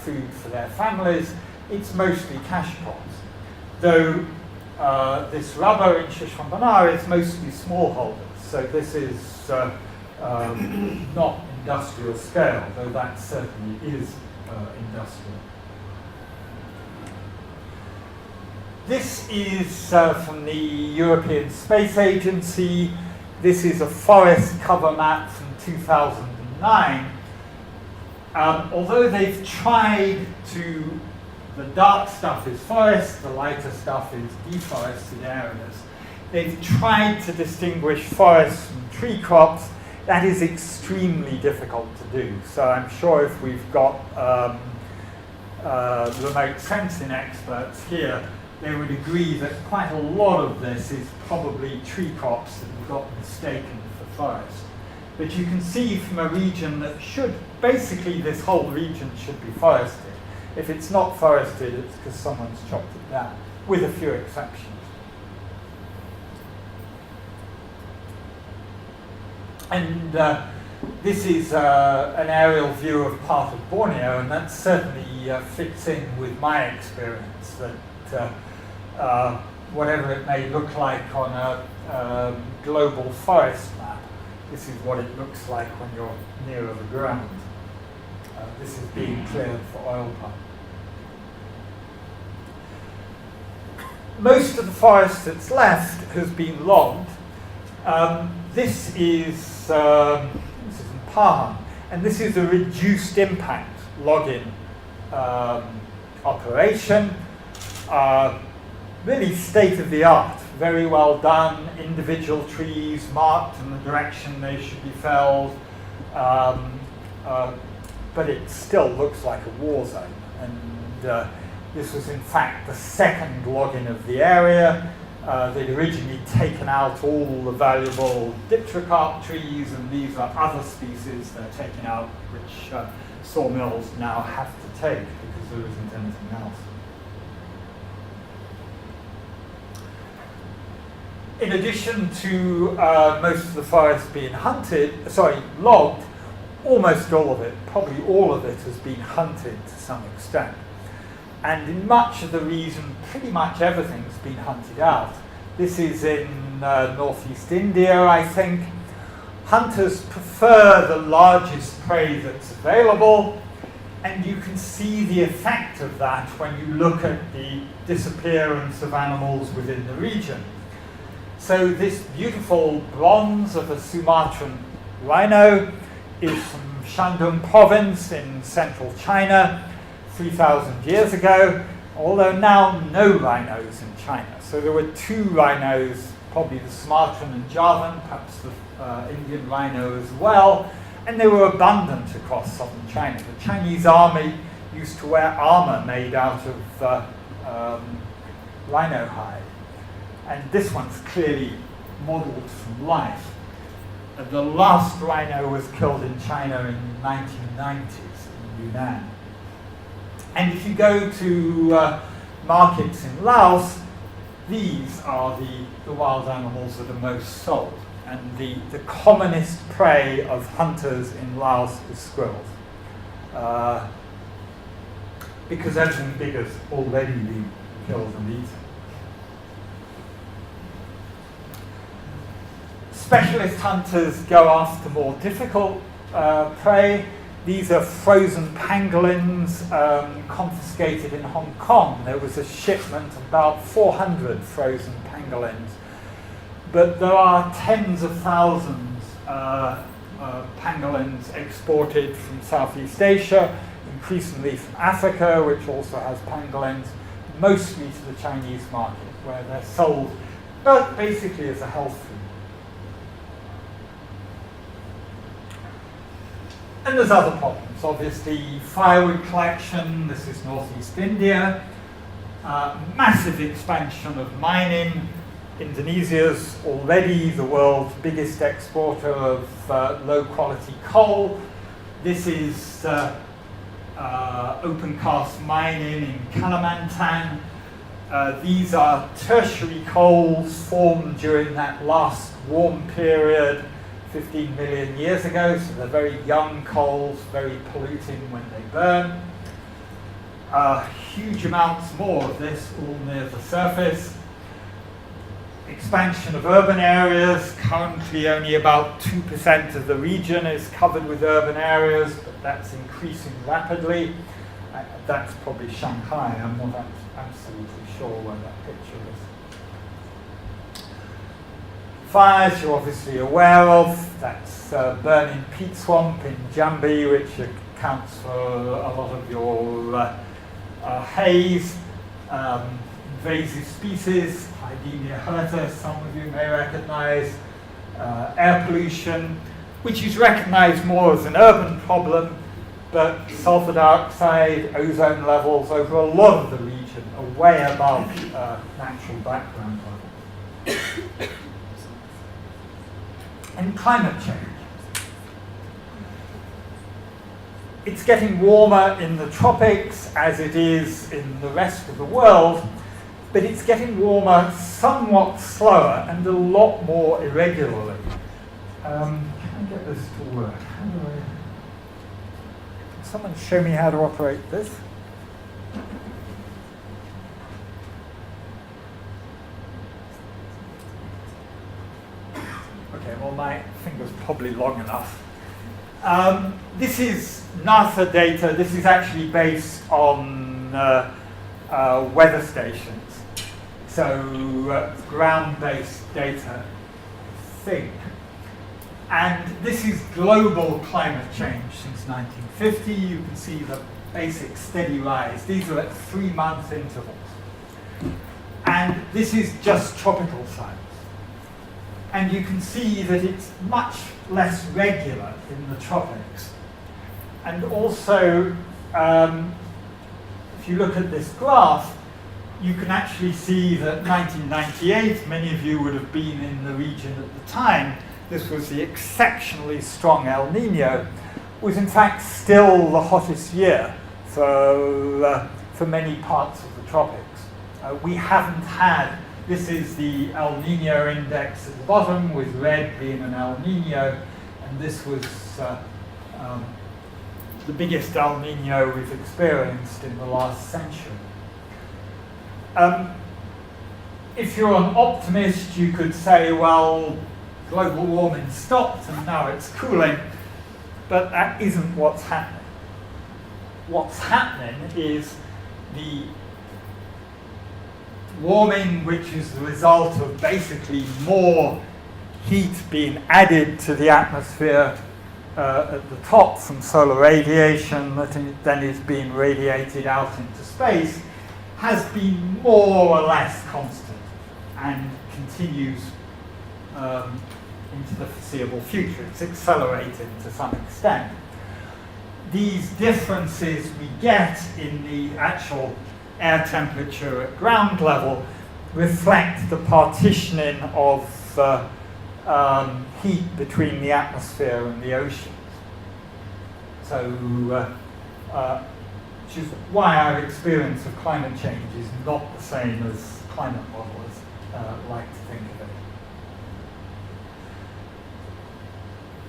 food for their families. It's mostly cash crops. Though this rubber in Xishuangbanna is mostly smallholders. So this is not industrial scale, though that certainly is industrial. This is from the European Space Agency. This is a forest cover map from 2009. Although they've tried to, the dark stuff is forest, the lighter stuff is deforested areas. They've tried to distinguish forests from tree crops. That is extremely difficult to do. So I'm sure if we've got remote sensing experts here, they would agree that quite a lot of this is probably tree crops that have got mistaken for forest. But you can see from a region that should, basically this whole region should be forested. If it's not forested, it's because someone's chopped it down, with a few exceptions. And this is an aerial view of part of Borneo, and that certainly fits in with my experience that whatever it may look like on a global forest map, this is what it looks like when you're nearer the ground. This is being cleared for oil palm. Most of the forest that's left has been logged. This is in Pahang, and this is a reduced impact logging operation. Really state of the art, very well done, individual trees marked in the direction they should be felled, but it still looks like a war zone. And this was in fact the second logging of the area. They'd originally taken out all the valuable dipterocarp trees, and these are other species they're taking out, which sawmills now have to take because there isn't anything else. In addition to most of the forest being logged, almost all of it, probably all of it, has been hunted to some extent. And in much of the region, pretty much everything's been hunted out. This is in northeast India, I think. Hunters prefer the largest prey that's available, and you can see the effect of that when you look at the disappearance of animals within the region. So this beautiful bronze of a Sumatran rhino is from Shandong province in central China 3,000 years ago, although now no rhinos in China. So there were two rhinos, probably the Sumatran and Javan, perhaps the Indian rhino as well, and they were abundant across southern China. The Chinese army used to wear armor made out of rhino hide. And this one's clearly modeled from life. The last rhino was killed in China in the 1990s in Yunnan. And if you go to markets in Laos, these are the wild animals that are most sold. And the commonest prey of hunters in Laos is squirrels. Because everything big has already been killed and eaten. Specialist hunters go after more difficult prey. These are frozen pangolins confiscated in Hong Kong. There was a shipment of about 400 frozen pangolins. But there are tens of thousands pangolins exported from Southeast Asia, increasingly from Africa, which also has pangolins, mostly to the Chinese market, where they're sold basically as a health food. And there's other problems. Obviously, firewood collection. This is northeast India. Massive expansion of mining. Indonesia's already the world's biggest exporter of low-quality coal. This is open cast mining in Kalimantan. These are tertiary coals formed during that last warm period 15 million years ago, so they're very young coals, very polluting when they burn. Huge amounts more of this all near the surface. expansion of urban areas. Currently only about 2% of the region is covered with urban areas, but that's increasing rapidly. That's probably Shanghai. I'm not absolutely sure where that picture is. Fires you're obviously aware of. That's burning peat swamp in Jambi, which accounts for a lot of your haze. Invasive species, Hydenia hirta, some of you may recognize. Air pollution, which is recognized more as an urban problem, but sulfur dioxide, ozone levels over a lot of the region are way above natural background levels. And climate change. It's getting warmer in the tropics as it is in the rest of the world, but it's getting warmer somewhat slower and a lot more irregularly. Can I get this to work? Can someone show me how to operate this? Okay, well my finger's probably long enough. This is NASA data. This is actually based on weather stations. So ground-based data, I think. And this is global climate change since 1950. You can see the basic steady rise. These are at 3-month intervals. And this is just tropical zones. And you can see that it's much less regular in the tropics. And also, if you look at this graph, you can actually see that 1998, many of you would have been in the region at the time, this was the exceptionally strong El Nino, was in fact still the hottest year for many parts of the tropics. We haven't had, this is the El Nino index at the bottom, with red being an El Nino, and this was the biggest El Nino we've experienced in the last century. If you're an optimist, you could say, well, global warming stopped and now it's cooling, but that isn't what's happening. What's happening is the warming, which is the result of basically more heat being added to the atmosphere at the top from solar radiation that then is being radiated out into space, has been more or less constant and continues into the foreseeable future. It's accelerating to some extent. These differences we get in the actual air temperature at ground level reflect the partitioning of heat between the atmosphere and the oceans. So, which is why our experience of climate change is not the same as climate modelers like to think of it.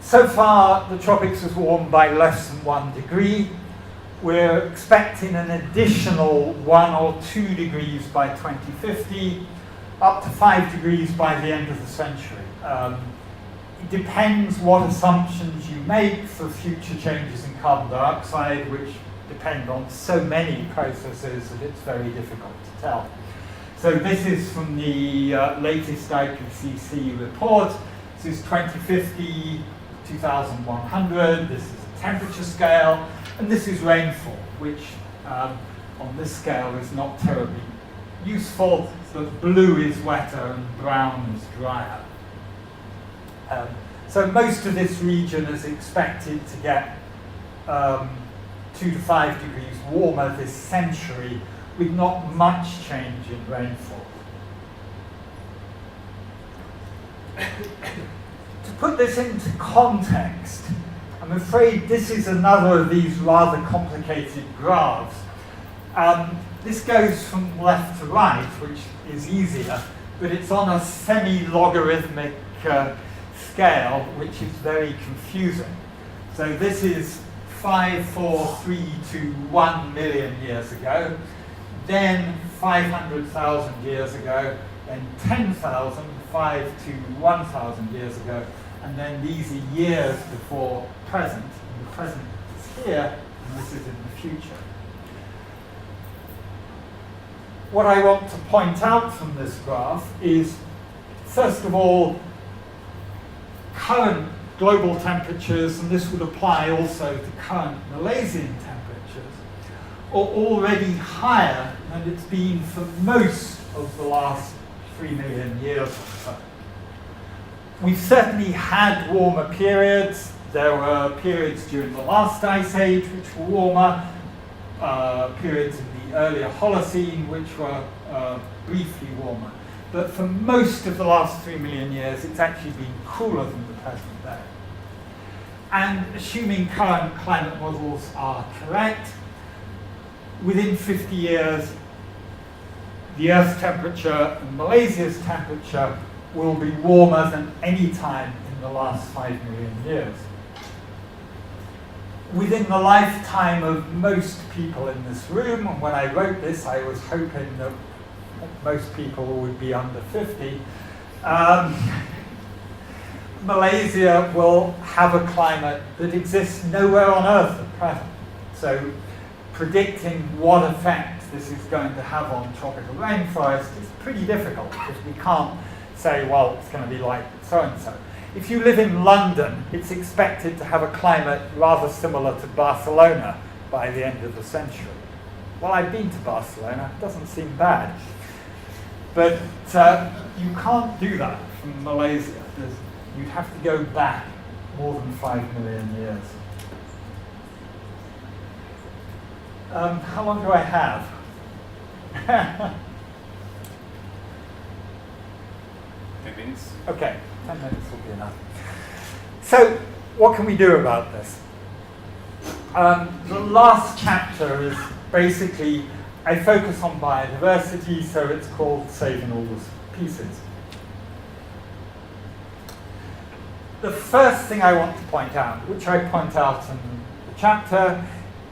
So far, the tropics has warmed by less than 1 degree. We're expecting an additional 1 or 2 degrees by 2050, up to 5 degrees by the end of the century. It depends what assumptions you make for future changes in carbon dioxide, which depend on so many processes that it's very difficult to tell. So this is from the latest IPCC report. This is 2050, 2100. This is a temperature scale. And this is rainfall, which on this scale is not terribly useful. So blue is wetter and brown is drier. So most of this region is expected to get 2 to 5 degrees warmer this century with not much change in rainfall. To put this into context, I'm afraid this is another of these rather complicated graphs. This goes from left to right, which is easier, but it's on a semi-logarithmic scale, which is very confusing. So this is 54321 million years ago, then 500,000 years ago, then 10,000, 5 to 1,000 years ago, and then these are years before present. And the present is here, and this is in the future. What I want to point out from this graph is, first of all, current global temperatures, and this would apply also to current Malaysian temperatures, are already higher than it's been for most of the last 3 million years or so. We've certainly had warmer periods. There were periods during the last ice age which were warmer, periods in the earlier Holocene which were briefly warmer. But for most of the last 3 million years, it's actually been cooler than the present day. And assuming current climate models are correct, within 50 years, the Earth's temperature and Malaysia's temperature will be warmer than any time in the last 5 million years. Within the lifetime of most people in this room, and when I wrote this, I was hoping that most people would be under 50, Malaysia will have a climate that exists nowhere on Earth at present. So predicting what effect this is going to have on tropical rainforest is pretty difficult, because we can't say, well, it's going to be like so-and-so. If you live in London, it's expected to have a climate rather similar to Barcelona by the end of the century. Well, I've been to Barcelona, it doesn't seem bad. But you can't do that from Malaysia. You'd have to go back more than 5 million years. How long do I have? 10 minutes. Okay, 10 minutes will be enough. So, what can we do about this? The last chapter is basically, I focus on biodiversity, so it's called Saving All the Pieces. The first thing I want to point out, which I point out in the chapter,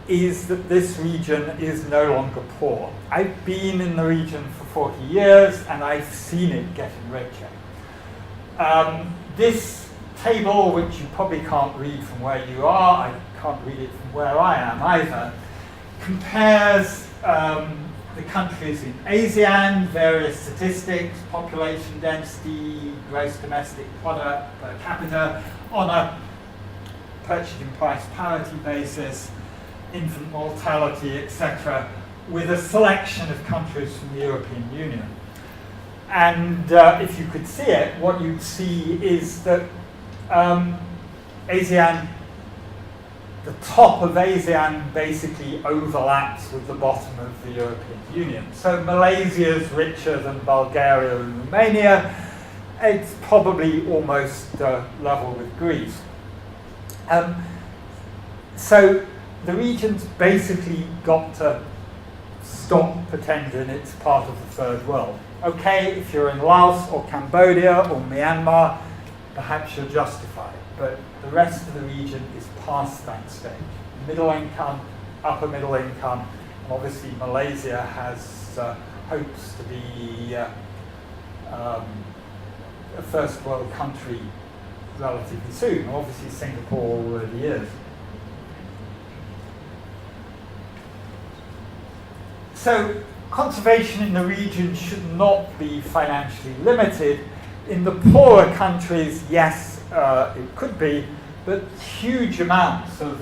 is that this region is no longer poor. I've been in the region for 40 years and I've seen it getting richer. This table, which you probably can't read from where you are, I can't read it from where I am either, compares the countries in ASEAN, various statistics, population density, gross domestic product per capita, on a purchasing price parity basis, infant mortality, etc., with a selection of countries from the European Union. And if you could see it, what you'd see is that ASEAN, the top of ASEAN basically overlaps with the bottom of the European Union. So Malaysia is richer than Bulgaria and Romania. It's probably almost level with Greece. So the region's basically got to stop pretending it's part of the third world. Okay, if you're in Laos or Cambodia or Myanmar, perhaps you're justified, but the rest of the region is past that stage. Middle income, upper middle income, and obviously Malaysia has hopes to be a first world country relatively soon. Obviously Singapore already is. So conservation in the region should not be financially limited. In the poorer countries, yes, it could be, but huge amounts of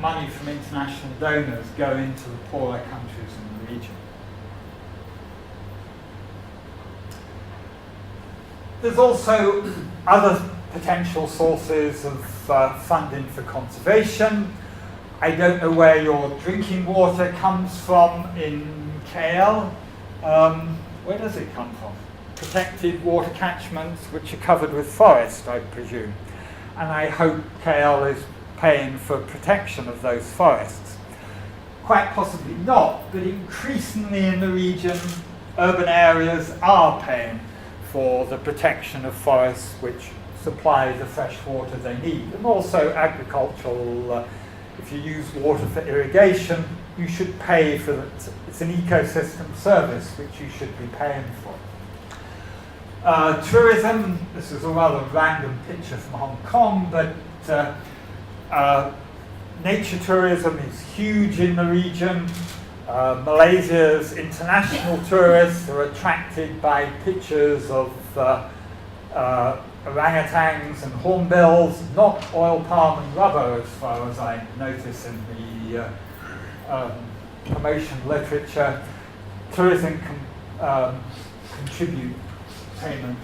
money from international donors go into the poorer countries in the region. There's also other potential sources of funding for conservation. I don't know where your drinking water comes from in KL. Where does it come from? Protected water catchments which are covered with forest, I presume. And I hope KL is paying for protection of those forests. Quite possibly not, but increasingly in the region, urban areas are paying for the protection of forests which supply the fresh water they need. And also agricultural, if you use water for irrigation, you should pay for it. It's an ecosystem service which you should be paying for. Tourism, this is a rather random picture from Hong Kong, but nature tourism is huge in the region. Malaysia's international tourists are attracted by pictures of orangutans and hornbills, not oil palm and rubber, as far as I notice in the promotion literature. Tourism contribute payment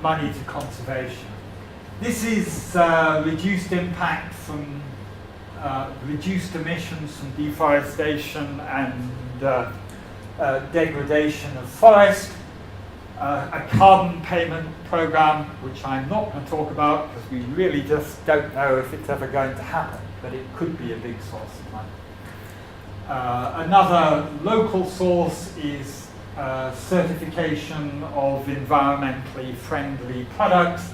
money to conservation. This is reduced impact from reduced emissions from deforestation and degradation of forest. A carbon payment program, which I'm not going to talk about because we really just don't know if it's ever going to happen, but it could be a big source of money. Another local source is certification of environmentally friendly products.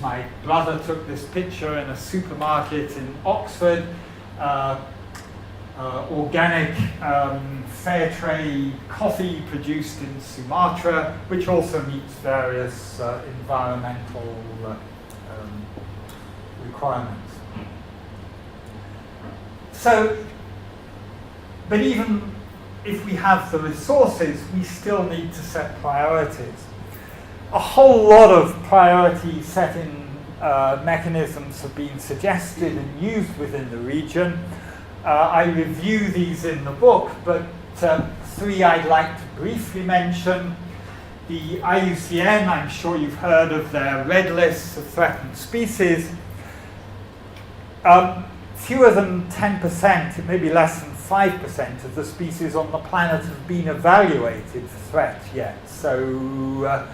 My brother took this picture in a supermarket in Oxford. Organic fair trade coffee produced in Sumatra, which also meets various environmental requirements. So, but even if we have the resources, we still need to set priorities. A whole lot of priority setting mechanisms have been suggested and used within the region. I review these in the book, but three I'd like to briefly mention. The IUCN, I'm sure you've heard of their red lists of threatened species. Fewer than 10%, maybe less than 5% of the species on the planet have been evaluated for threat yet. So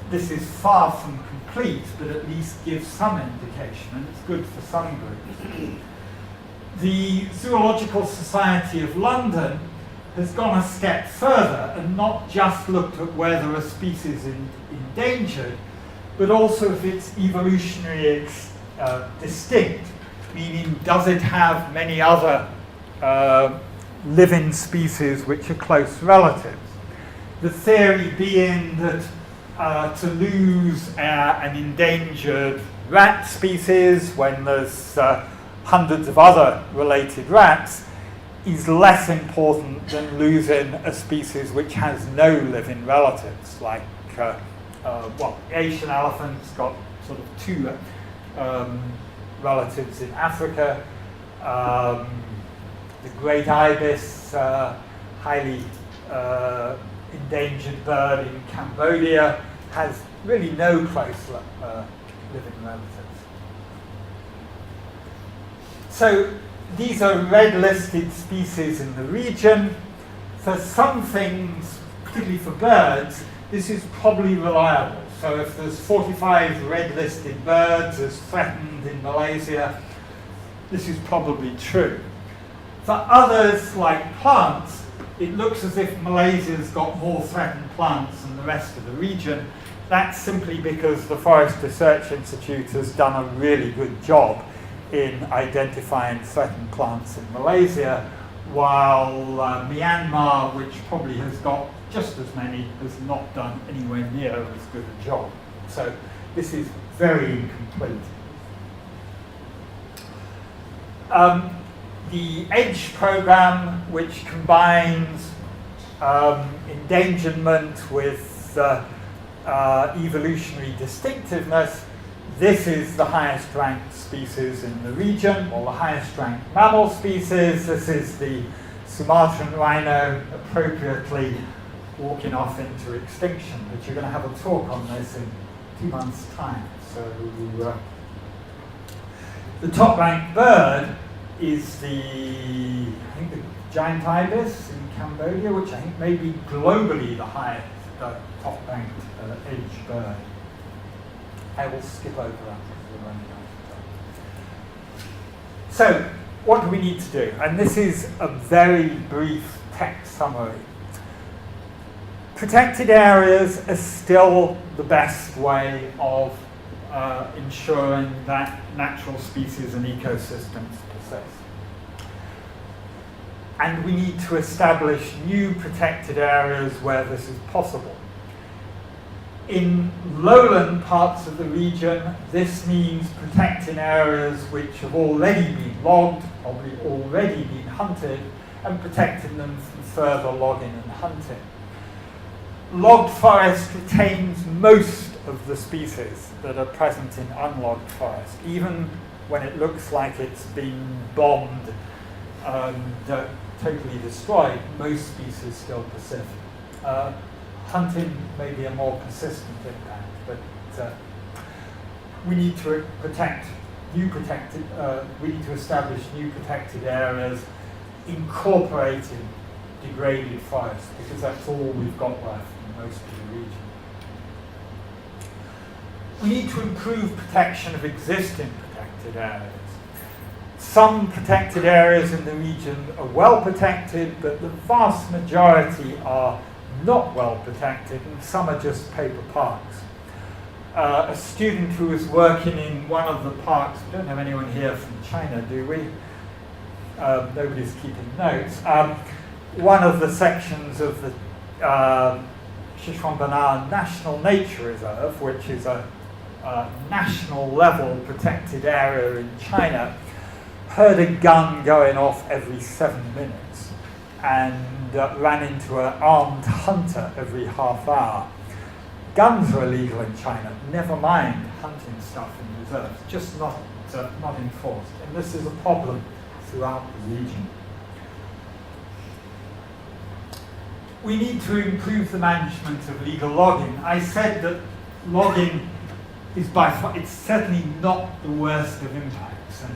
this is far from complete, but at least gives some indication, and it's good for some groups. The Zoological Society of London has gone a step further and not just looked at whether a species is endangered, but also if it's evolutionarily distinct, meaning does it have many other living species which are close relatives. The theory being that to lose an endangered rat species when there's hundreds of other related rats is less important than losing a species which has no living relatives, like the Asian elephant's got sort of two relatives in Africa. The great ibis, highly endangered bird in Cambodia, has really no close living relatives. So these are red-listed species in the region. For some things, particularly for birds, this is probably reliable. So if there's 45 red-listed birds as threatened in Malaysia, this is probably true. For others, like plants, it looks as if Malaysia's got more threatened plants than the rest of the region. That's simply because the Forest Research Institute has done a really good job in identifying threatened plants in Malaysia, while Myanmar, which probably has got just as many, has not done anywhere near as good a job. So this is very incomplete. The EDGE program, which combines endangerment with evolutionary distinctiveness, this is the highest ranked species in the region, or the highest ranked mammal species. This is the Sumatran rhino, appropriately walking off into extinction. But you're going to have a talk on this in 2 months' time. So the top ranked bird is the giant ibis in Cambodia, which I think may be globally the highest top ranked EDGE bird. I will skip over that because we're running out of time. So, what do we need to do? And this is a very brief text summary. Protected areas are still the best way of ensuring that natural species and ecosystems persist. and we need to establish new protected areas where this is possible. In lowland parts of the region, this means protecting areas which have already been logged, probably already been hunted, and protecting them from further logging and hunting. Logged forest retains most of the species that are present in unlogged forest, even when it looks like it's been bombed and totally destroyed, most species still persist. Hunting may be a more persistent impact, but we need to we need to establish new protected areas, incorporating degraded forests, because that's all we've got left in most of the region. We need to improve protection of existing protected areas. Some protected areas in the region are well protected, but the vast majority are not well protected, and some are just paper parks. A student who was working in one of the parks, we don't have anyone here from China, do we? Nobody's keeping notes. One of the sections of the Sichuan-Banan National Nature Reserve, which is a national level protected area in China, heard a gun going off every 7 minutes and ran into an armed hunter every half hour. Guns are illegal in China, never mind hunting stuff in reserves, just not enforced. And this is a problem throughout the region. We need to improve the management of legal logging. I said that logging is it's certainly not the worst of impacts, and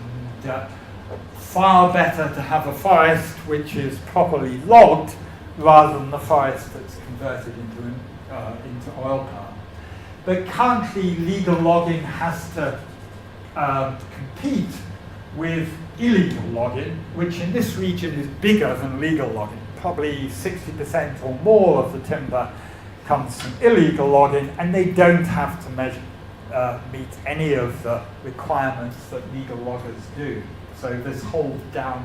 far better to have a forest which is properly logged rather than the forest that's converted into oil palm. But currently, legal logging has to compete with illegal logging, which in this region is bigger than legal logging. Probably 60% or more of the timber comes from illegal logging, and they don't have to meet any of the requirements that legal loggers do. So this holds down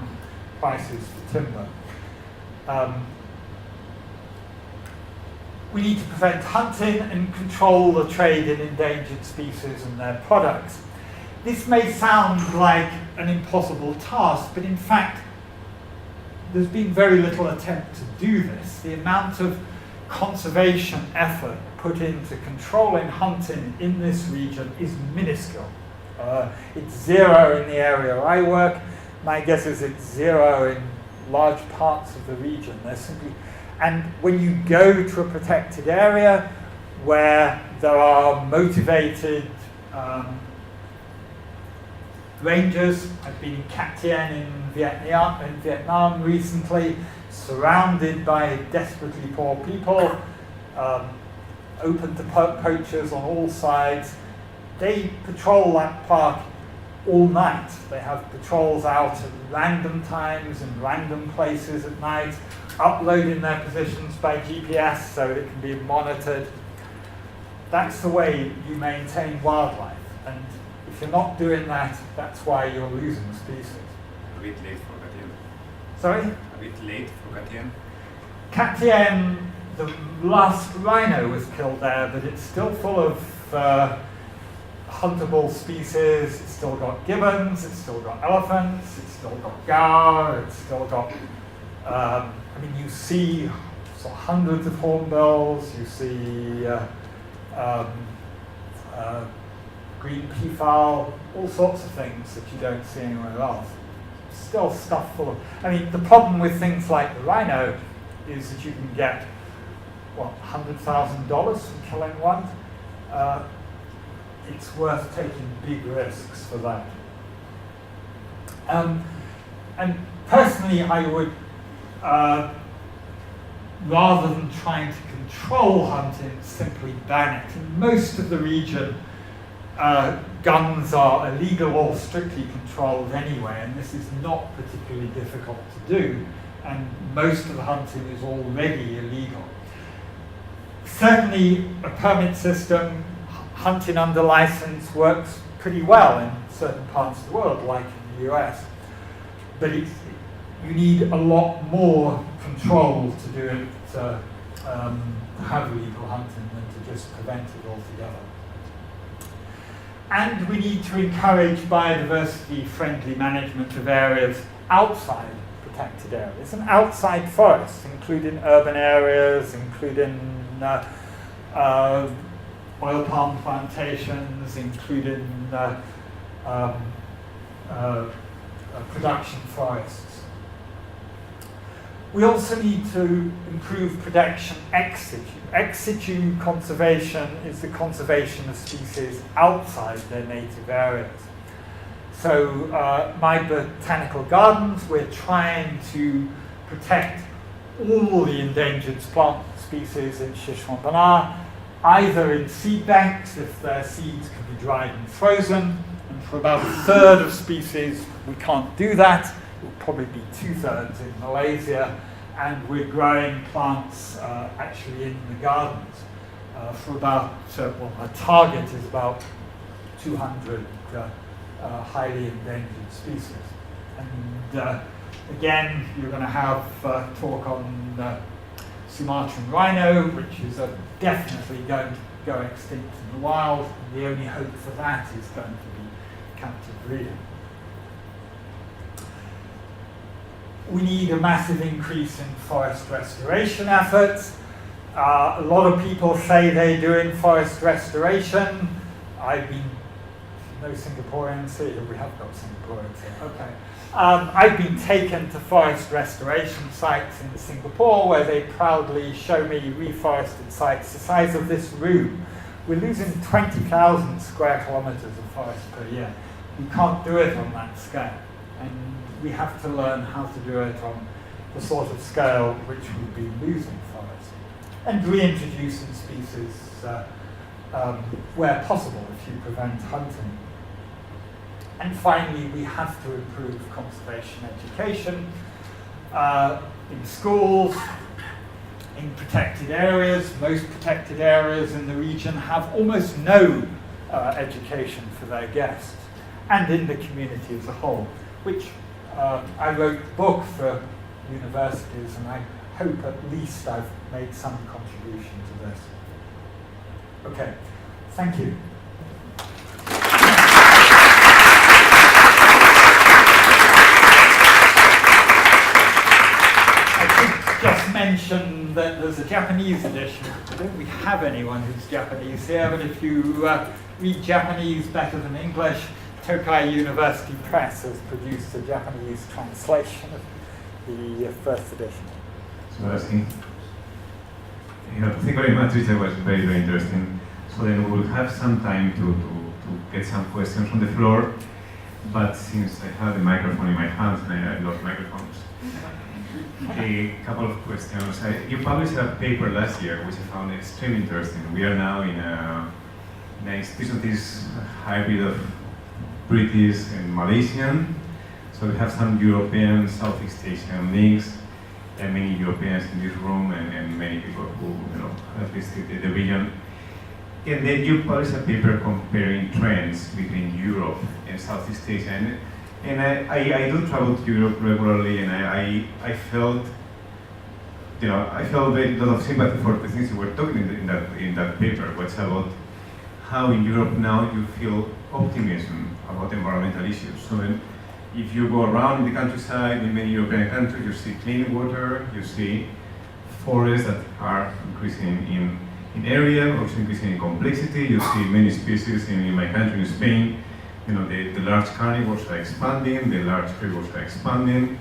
prices for timber. We need to prevent hunting and control the trade in endangered species and their products. This may sound like an impossible task, but in fact, there's been very little attempt to do this. The amount of conservation effort put into controlling hunting in this region is minuscule. It's zero in the area I work. My guess is it's zero in large parts of the region. And when you go to a protected area where there are motivated rangers, I've been in Cat Tien in Vietnam recently, surrounded by desperately poor people, open to poachers on all sides. They patrol that park all night. They have patrols out at random times and random places at night, uploading their positions by GPS so it can be monitored. That's the way you maintain wildlife. And if you're not doing that, that's why you're losing species. A bit late for Cat Tien. Sorry? A bit late for Cat Tien. Cat Tien, the last rhino was killed there, but it's still full of huntable species. It's still got gibbons, it's still got elephants, it's still got gar, it's still got, you see hundreds of hornbills, you see green peafowl, all sorts of things that you don't see anywhere else. Still stuff full of, the problem with things like the rhino is that you can get, $100,000 from killing one. It's worth taking big risks for that. And personally, I would, rather than trying to control hunting, simply ban it. In most of the region, guns are illegal or strictly controlled anyway, and this is not particularly difficult to do, and most of the hunting is already illegal. Certainly, a permit system, hunting under license, works pretty well in certain parts of the world, like in the US, but you need a lot more control to do it, to have illegal hunting than to just prevent it altogether. And we need to encourage biodiversity-friendly management of areas outside protected areas and outside forests, including urban areas, including oil palm plantations, including production forests. We also need to improve protection ex situ. Ex situ conservation is the conservation of species outside their native areas. So my botanical gardens, we're trying to protect all the endangered plant species in Sichuan Banar, either in seed banks, if their seeds can be dried and frozen, and for about a third of species we can't do that. It will probably be 2/3 in Malaysia, and we're growing plants actually in the gardens for about, well, our target is about 200 highly endangered species. And again, you're going to have talk on Sumatran rhino, which is definitely going to go extinct in the wild, and the only hope for that is going to be captive breeding. We need a massive increase in forest restoration efforts. A lot of people say they're doing forest restoration. No Singaporeans here. We have got Singaporeans here. Okay. I've been taken to forest restoration sites in Singapore where they proudly show me reforested sites the size of this room. We're losing 20,000 square kilometers of forest per year. We can't do it on that scale. And we have to learn how to do it on the sort of scale which we'd be losing forest. And reintroducing species where possible if you prevent hunting. And finally, we have to improve conservation education in schools, in protected areas. Most protected areas in the region have almost no education for their guests, and in the community as a whole, which I wrote a book for universities, and I hope at least I've made some contribution to this. Okay, thank you. Just mention that there's a Japanese edition. I don't we have anyone who's Japanese here, but if you read Japanese better than English, Tokai University Press has produced a Japanese translation of the first edition. So thank you very much, Richard. It was very, very interesting. So then we'll have some time to get some questions from the floor, but since I have the microphone in my hands and I love microphones, a couple of questions. You published a paper last year, which I found extremely interesting. We are now in a institution of this hybrid of British and Malaysian. So we have some European, Southeast Asian links, and many Europeans in this room, and many people who have visited the region. And then you published a paper comparing trends between Europe and Southeast Asia. And I do travel to Europe regularly, and I felt, I felt a lot of sympathy for the things you were talking in that paper, which about how in Europe now you feel optimism about environmental issues. So if you go around the countryside in many European countries, you see clean water, you see forests that are increasing in area, also increasing in complexity. You see many species in my country, in Spain. The large carnivores are expanding, the large herbivores are expanding.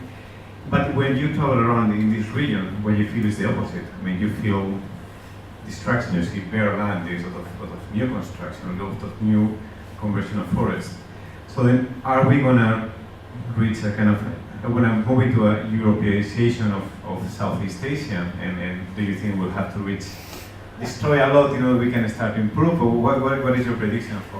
But when you travel around in this region, what you feel is the opposite. I mean, you feel destruction, you see bare land, there's a lot of new construction, a lot of new conversion of forests. So then, are we going to reach a kind of, when I'm moving to a Europeanization of Southeast Asia, and do you think we'll have to destroy a lot, we can start to improve, or what is your prediction for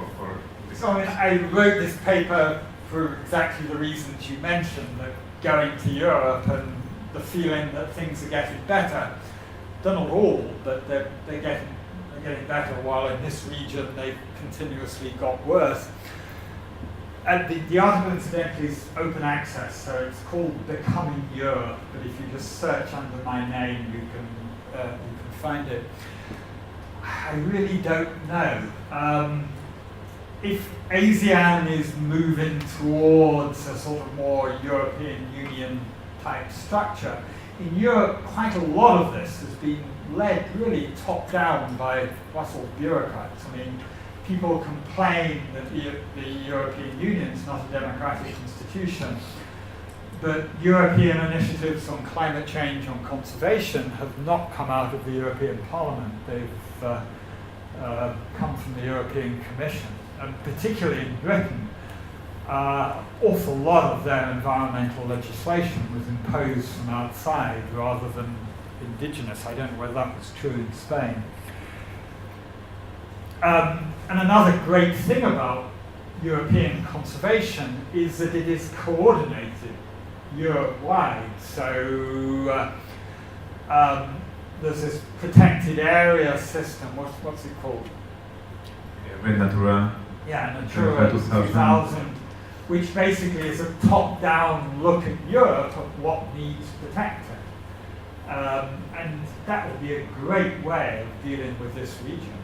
this? So I wrote this paper for exactly the reasons you mentioned, that going to Europe and the feeling that things are getting better. They're not all, but they're getting better, while in this region they've continuously got worse. the article incidentally is open access, so it's called Becoming Europe, but if you just search under my name, you can find it. I really don't know. If ASEAN is moving towards a sort of more European Union type structure, in Europe quite a lot of this has been led really top down by Brussels bureaucrats. I mean, people complain that the European Union is not a democratic institution, but European initiatives on climate change, on conservation, have not come out of the European Parliament. They've come from the European Commission, and particularly in Britain, awful lot of their environmental legislation was imposed from outside rather than indigenous. I don't know whether that was true in Spain. And another great thing about European conservation is that it is coordinated Europe-wide. So there's this protected area system. What's it called? Red Natura. Yeah, Natura 2000, which basically is a top-down look at Europe at what needs protected. And that would be a great way of dealing with this region.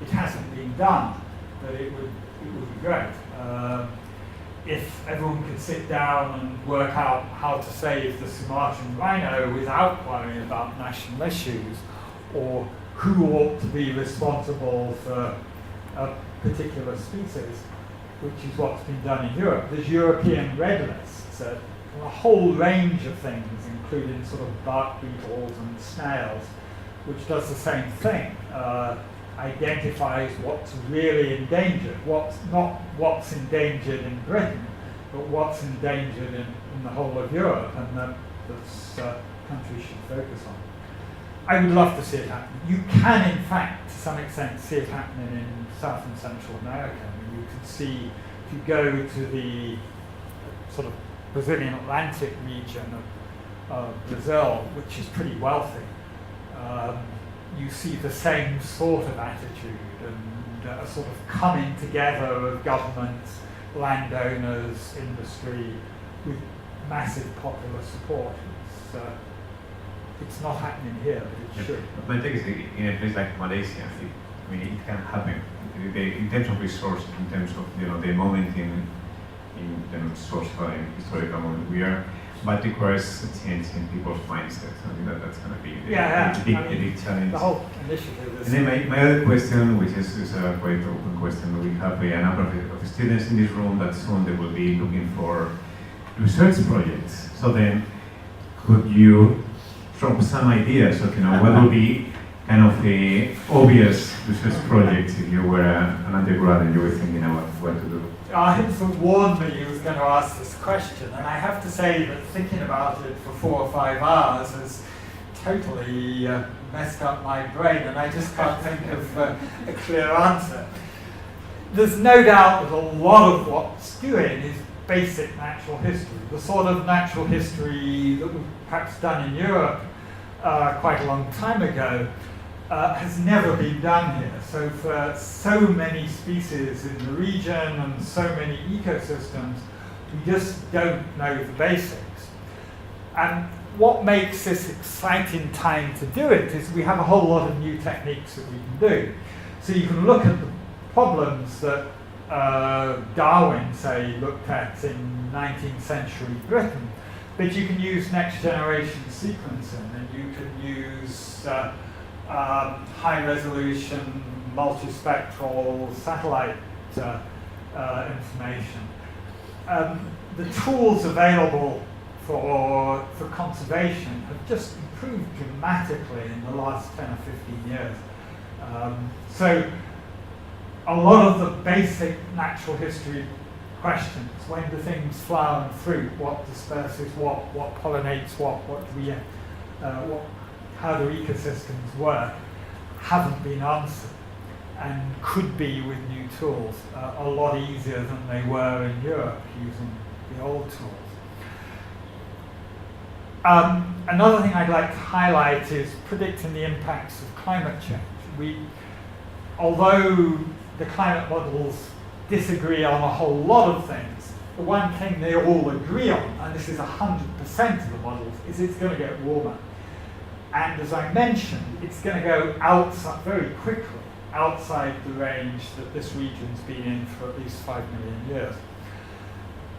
It hasn't been done, but it would be great. If everyone could sit down and work out how to save the Sumatran rhino without worrying about national issues, or who ought to be responsible for a particular species, which is what's been done in Europe. There's European red lists, a whole range of things, including sort of bark beetles and snails, which does the same thing. Identifies what's really endangered, not what's endangered in Britain, but what's endangered in the whole of Europe, and that countries should focus on. I would love to see it happen. You can, in fact, to some extent, see it happening in South and Central America. I mean, you can see, if you go to the sort of Brazilian Atlantic region of Brazil, which is pretty wealthy, you see the same sort of attitude and a sort of coming together of governments, landowners, industry, with massive popular support. It's not happening here, but it should. My take is in a place like Malaysia, it can happen. In terms of resources, in terms of the moment in social and historical moment we are, but requires a change in people's mindsets. I think that's going to be a big challenge. The whole initiative is. And then my other question, which is a quite open question, we have a number of students in this room that soon they will be looking for research projects. So then, could you drop some ideas of what would be kind of a obvious research projects if you were an undergrad and you were thinking about what to do? Hinson warned me he was going to ask this question, and I have to say that thinking about it for 4 or 5 hours has totally messed up my brain, and I just can't think of a clear answer. There's no doubt that a lot of what's doing is basic natural history, the sort of natural history that was perhaps done in Europe quite a long time ago, has never been done here. So for so many species in the region and so many ecosystems, we just don't know the basics. And what makes this exciting time to do it is we have a whole lot of new techniques that we can do. So you can look at the problems that Darwin, say, looked at in 19th century Britain, but you can use next generation sequencing, and you can use high-resolution, multispectral satellite information. The tools available for conservation have just improved dramatically in the last 10 or 15 years. So a lot of the basic natural history questions, when do things flower and fruit, what disperses what pollinates what how do ecosystems work, haven't been answered, and could be with new tools a lot easier than they were in Europe using the old tools. Another thing I'd like to highlight is predicting the impacts of climate change. Although the climate models disagree on a whole lot of things. The one thing they all agree on, and this is 100% of the models, is it's going to get warmer. And as I mentioned, it's going to go outside very quickly, outside the range that this region's been in for at least 5 million years.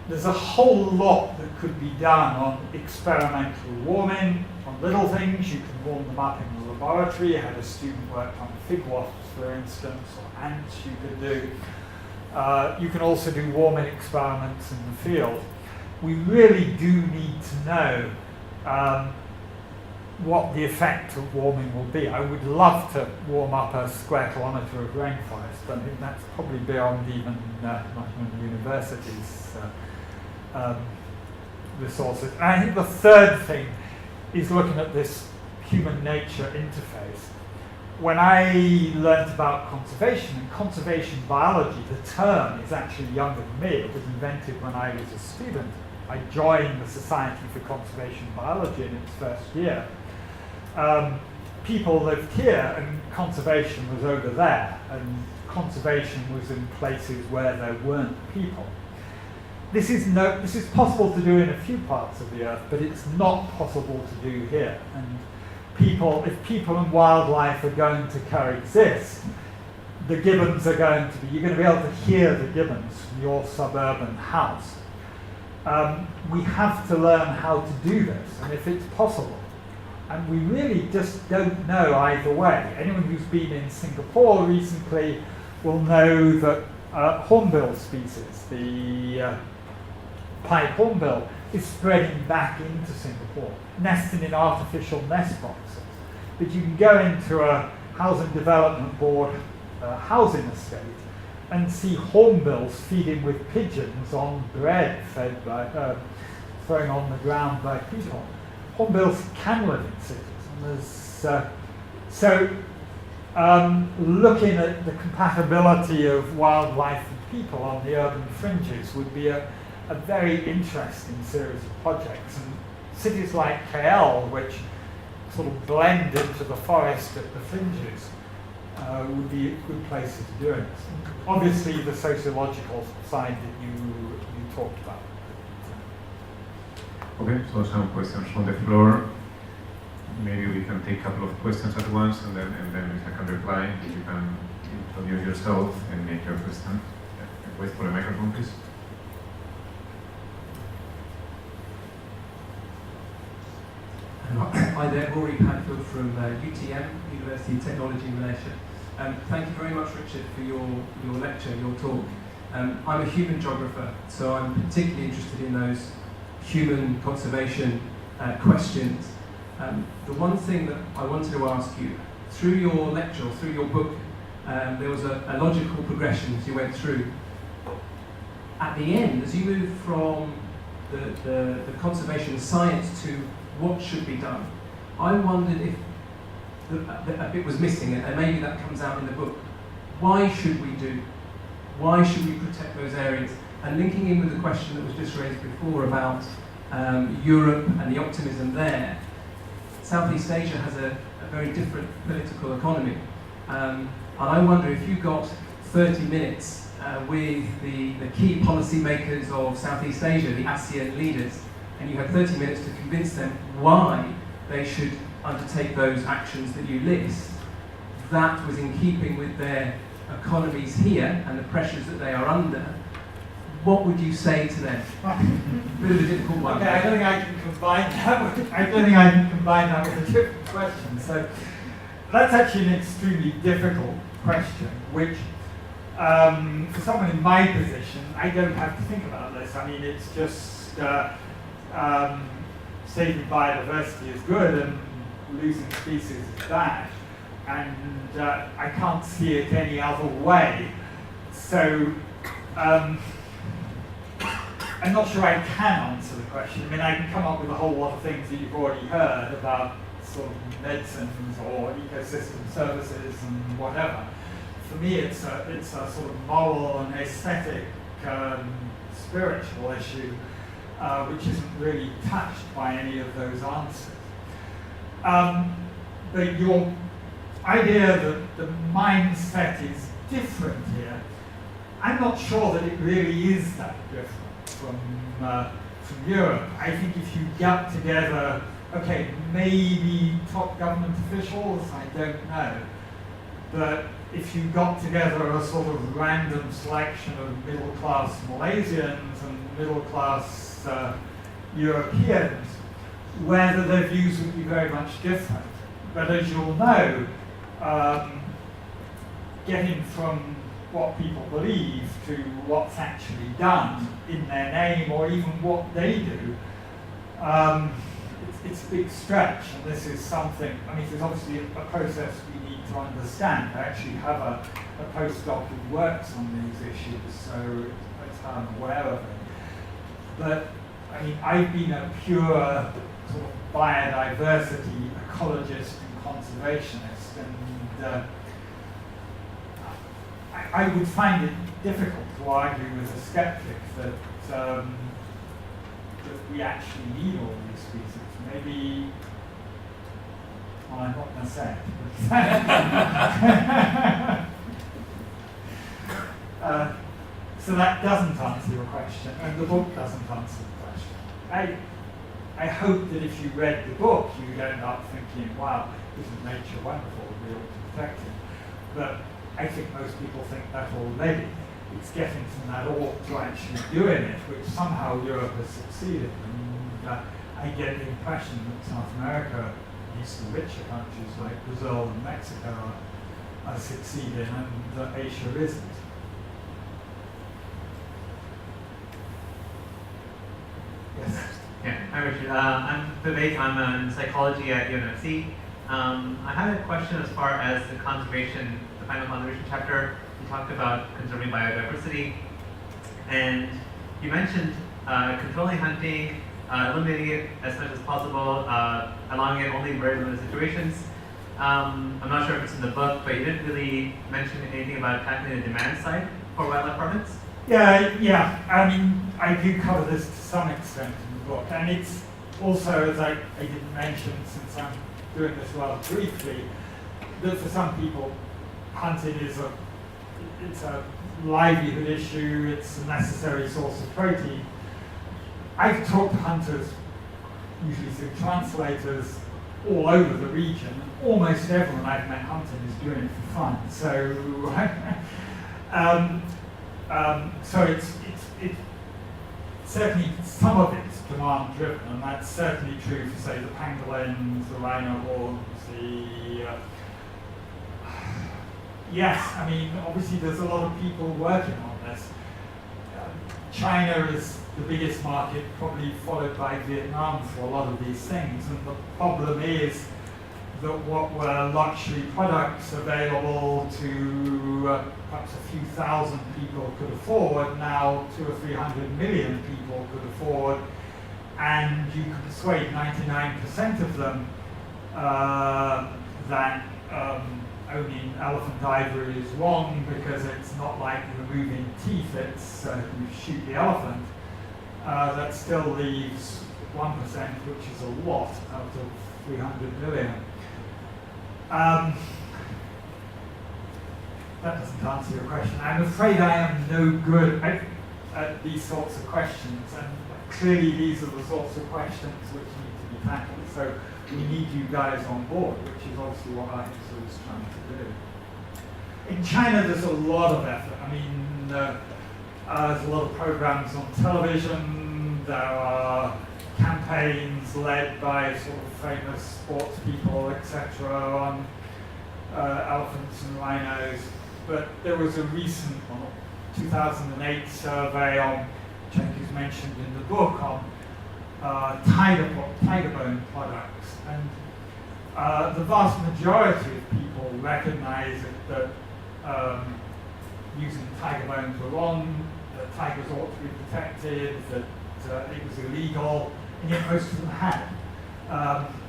There's a whole lot that could be done on experimental warming, on little things. You can warm them up in the laboratory. I had a student worked on fig wasps, for instance, or ants you could do. You can also do warming experiments in the field. We really do need to know what the effect of warming will be. I would love to warm up a square kilometre of rainforest, but I think that's probably beyond even Nottingham University's resources. And I think the third thing is looking at this human-nature interface. When I learnt about conservation and conservation biology, the term is actually younger than me. It was invented when I was a student. I joined the Society for Conservation Biology in its first year. People lived here and conservation was over there, and conservation was in places where there weren't people. This is possible to do in a few parts of the earth, but it's not possible to do here. And if people and wildlife are going to coexist, the gibbons are going to be, you're going to be able to hear the gibbons from your suburban house. We have to learn how to do this, and if it's possible. And we really just don't know either way. Anyone who's been in Singapore recently will know that hornbill species, the pied hornbill, is spreading back into Singapore, nesting in artificial nest boxes. But you can go into a housing development board housing estate and see hornbills feeding with pigeons on bread fed by, thrown on the ground by people. Hornbills can live in cities. And there's, looking at the compatibility of wildlife and people on the urban fringes would be a very interesting series of projects. And cities like KL, which sort of blend into the forest at the fringes, would be good places to do it. Obviously, the sociological side that you talked about. Okay, so some questions from the floor. Maybe we can take a couple of questions at once, and then I can reply. If you can introduce yourself and make your question. Wait for the microphone, please. Hi there, Rory Padfield from UTM, University of Technology in Malaysia. Thank you very much, Richard, for your lecture, your talk. I'm a human geographer, so I'm particularly interested in those human conservation questions. The one thing that I wanted to ask you, through your lecture, through your book, there was a logical progression as you went through. At the end, as you move from the conservation science to what should be done, I wondered if a bit was missing, and maybe that comes out in the book. Why should we protect those areas? And linking in with the question that was just raised before about Europe and the optimism there, Southeast Asia has a very different political economy. And I wonder if you got 30 minutes with the key policymakers of Southeast Asia, the ASEAN leaders, and you had 30 minutes to convince them why they should undertake those actions that you list, that was in keeping with their economies here and the pressures that they are under, what would you say to them? Bit of a difficult one. Okay, I don't think I can combine that with a different question. So that's actually an extremely difficult question, which for someone in my position, I don't have to think about this. I mean, it's just saving biodiversity is good and losing species is bad. And I can't see it any other way. So I'm not sure I can answer the question. I mean, I can come up with a whole lot of things that you've already heard about sort of medicines or ecosystem services and whatever. For me, it's a sort of moral and aesthetic, spiritual issue, which isn't really touched by any of those answers. But your idea that the mindset is different here, I'm not sure that it really is that different from Europe. I think if you get together, okay, maybe top government officials, I don't know, but if you got together a sort of random selection of middle-class Malaysians and middle-class Europeans, whether their views would be very much different. But as you'll know, getting from what people believe to what's actually done in their name or even what they do, it's a big stretch, and this is something, I mean, there's obviously a process we need to understand. I actually have a postdoc who works on these issues, so that's how I'm aware of it. But, I mean, I've been a pure sort of biodiversity ecologist and conservationist, and I would find it difficult to argue with a skeptic that that we actually need all these species. Maybe, well, I'm not going to say it. So that doesn't answer your question, and the book doesn't answer the question. I hope that if you read the book, you'd end up thinking, wow, isn't nature wonderful, we ought to protect it. But I think most people think that already. It's getting from that ought to actually doing it, which somehow Europe has succeeded. And I get the impression that South America, at least the richer countries like Brazil and Mexico, are succeeding, and that Asia isn't. Yes. Yeah, hi Richard. I'm Vivek. I'm in psychology at UNMC. I had a question as far as the conservation, the final conservation chapter. You talked about conserving biodiversity, and you mentioned controlling hunting, eliminating it as much as possible, allowing it only in very limited situations. I'm not sure if it's in the book, but you didn't really mention anything about tackling the demand side for wildlife permits. Yeah. I mean, I do cover this to some extent in the book, and it's also, as I didn't mention, since I'm doing this rather briefly, that for some people, hunting is a livelihood issue. It's a necessary source of protein. I've talked to hunters, usually through translators, all over the region. Almost everyone I've met hunting is doing it for fun. So, so it's certainly some of it's demand driven, and that's certainly true for, say, the pangolins, the rhino horns, yes, I mean, obviously there's a lot of people working on this. China is the biggest market, probably followed by Vietnam for a lot of these things, and the problem is that what were luxury products available to perhaps a few thousand people could afford, now 200 or 300 million people could afford, and you could persuade 99% of them that owning elephant ivory is wrong because it's not like removing teeth, it's you shoot the elephant. That still leaves 1%, which is a lot out of 300 million. That doesn't answer your question. I'm afraid I am no good at these sorts of questions, and clearly these are the sorts of questions which need to be tackled. So we need you guys on board, which is obviously what I was trying to do. In China, there's a lot of effort. I mean, there's a lot of programs on television. There are campaigns led by sort of famous sports people, etc., on elephants and rhinos. But there was a recent 2008 survey on, which I think is mentioned in the book, on tiger bone products. And the vast majority of people recognize that using tiger bones were wrong, that tigers ought to be protected, that it was illegal, and yet most of them had.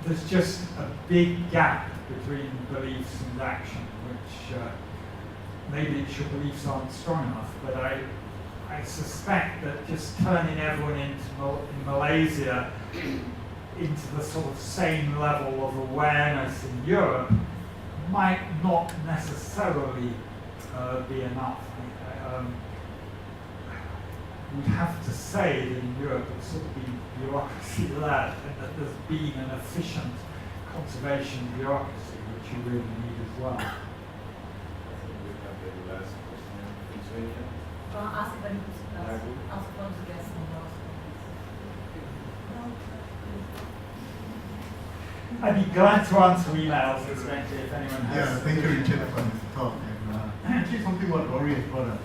There's just a big gap between beliefs and action, which maybe it's your beliefs aren't strong enough, but I suspect that just turning everyone in Malaysia into the sort of same level of awareness in Europe might not necessarily be enough. we'd have to say that in Europe it's sort of been bureaucracy-led, and that there's been an efficient conservation bureaucracy, which you really need as well. Ask if anyone else. Ask one of the guests and I'd be glad to answer emails, especially if anyone has. Yeah, thank you, Richard, for this talk. And actually, something what Rory has brought up.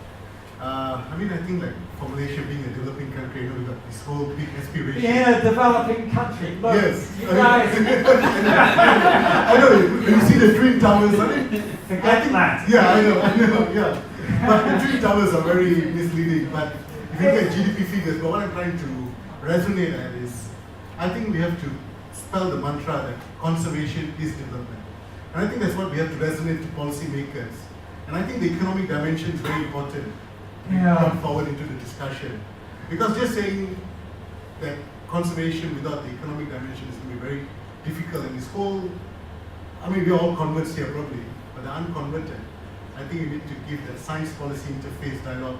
I mean, I think like for Malaysia being a developing country, you know, we've got this whole big aspiration. Yeah, developing country. Look, Yes. you guys. I know, when you see the Twin Towers, I mean, Forget that. yeah, I know, yeah. But the Twin Towers are very misleading. But if you look at GDP figures, but what I'm trying to resonate at is, I think we have to spell the mantra that conservation is development. And I think that's what we have to resonate to policymakers. And I think the economic dimension is very important to come forward into the discussion. Because just saying that conservation without the economic dimension is going to be very difficult. And this whole, I mean, we're all converts here probably, but the unconverted, I think you need to give that science policy interface dialogue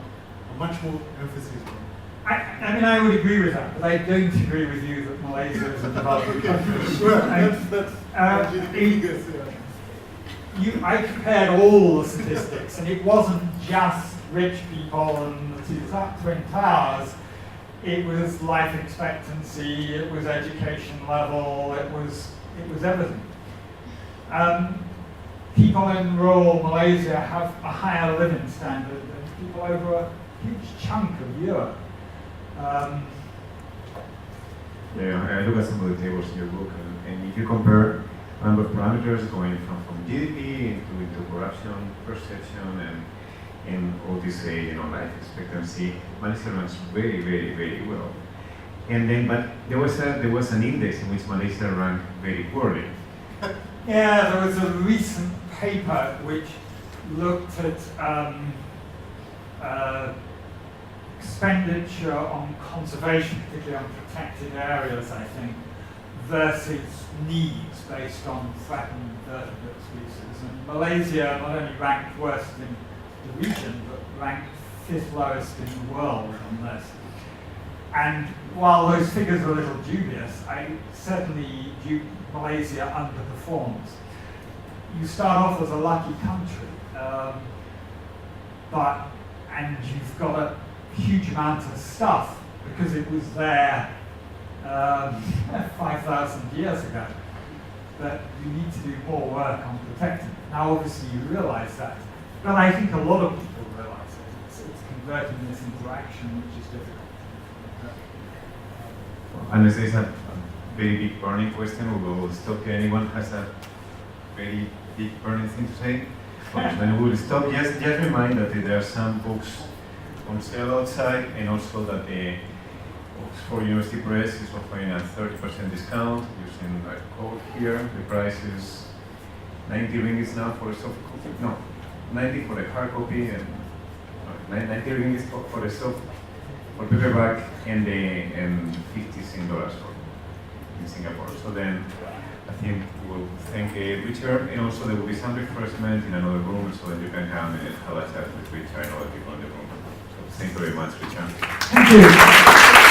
a much more emphasis on. I mean, I would agree with that, but I don't agree with you that Malaysia is a developing country. Well, that's figures, yeah. I compared all the statistics, and it wasn't just rich people and the Twin Towers. It was life expectancy, it was education level, it was everything. People in rural Malaysia have a higher living standard than people over a huge chunk of Europe. Yeah, I look at some of the tables in your book, and if you compare a number of parameters going from GDP into corruption, perception, and all this, life expectancy, Malaysia runs very, very, very well. And then, but there was an index in which Malaysia ranked very poorly. Yeah, there was a recent paper which looked at expenditure on conservation, particularly on protected areas, I think, versus needs based on threatened vertebrate species. And Malaysia not only ranked worst in the region, but ranked 5th lowest in the world on this. And while those figures are a little dubious, Malaysia underperforms. You start off as a lucky country, and you've got a huge amount of stuff because it was there 5,000 years ago. But you need to do more work on protecting it. Now, obviously, you realise that, but I think a lot of people realise it. It's converting this into action, which is difficult. Unless there's a very big burning question, we will stop here. Anyone has a very big burning thing to say? Then we will stop. Just remind that there are some books on sale outside, and also that the Oxford University Press is offering a 30% discount using a code here. The price is 90 ringgits now for a soft copy. No, 90 for a hard copy, and 90 ringgits for a soft for paperback, and $50 in Singapore. So then I think we'll thank Richard, and also there will be some refreshment in another room so that you can come and have a chat with Richard and other people in the room. So thank you very much, Richard. Thank you.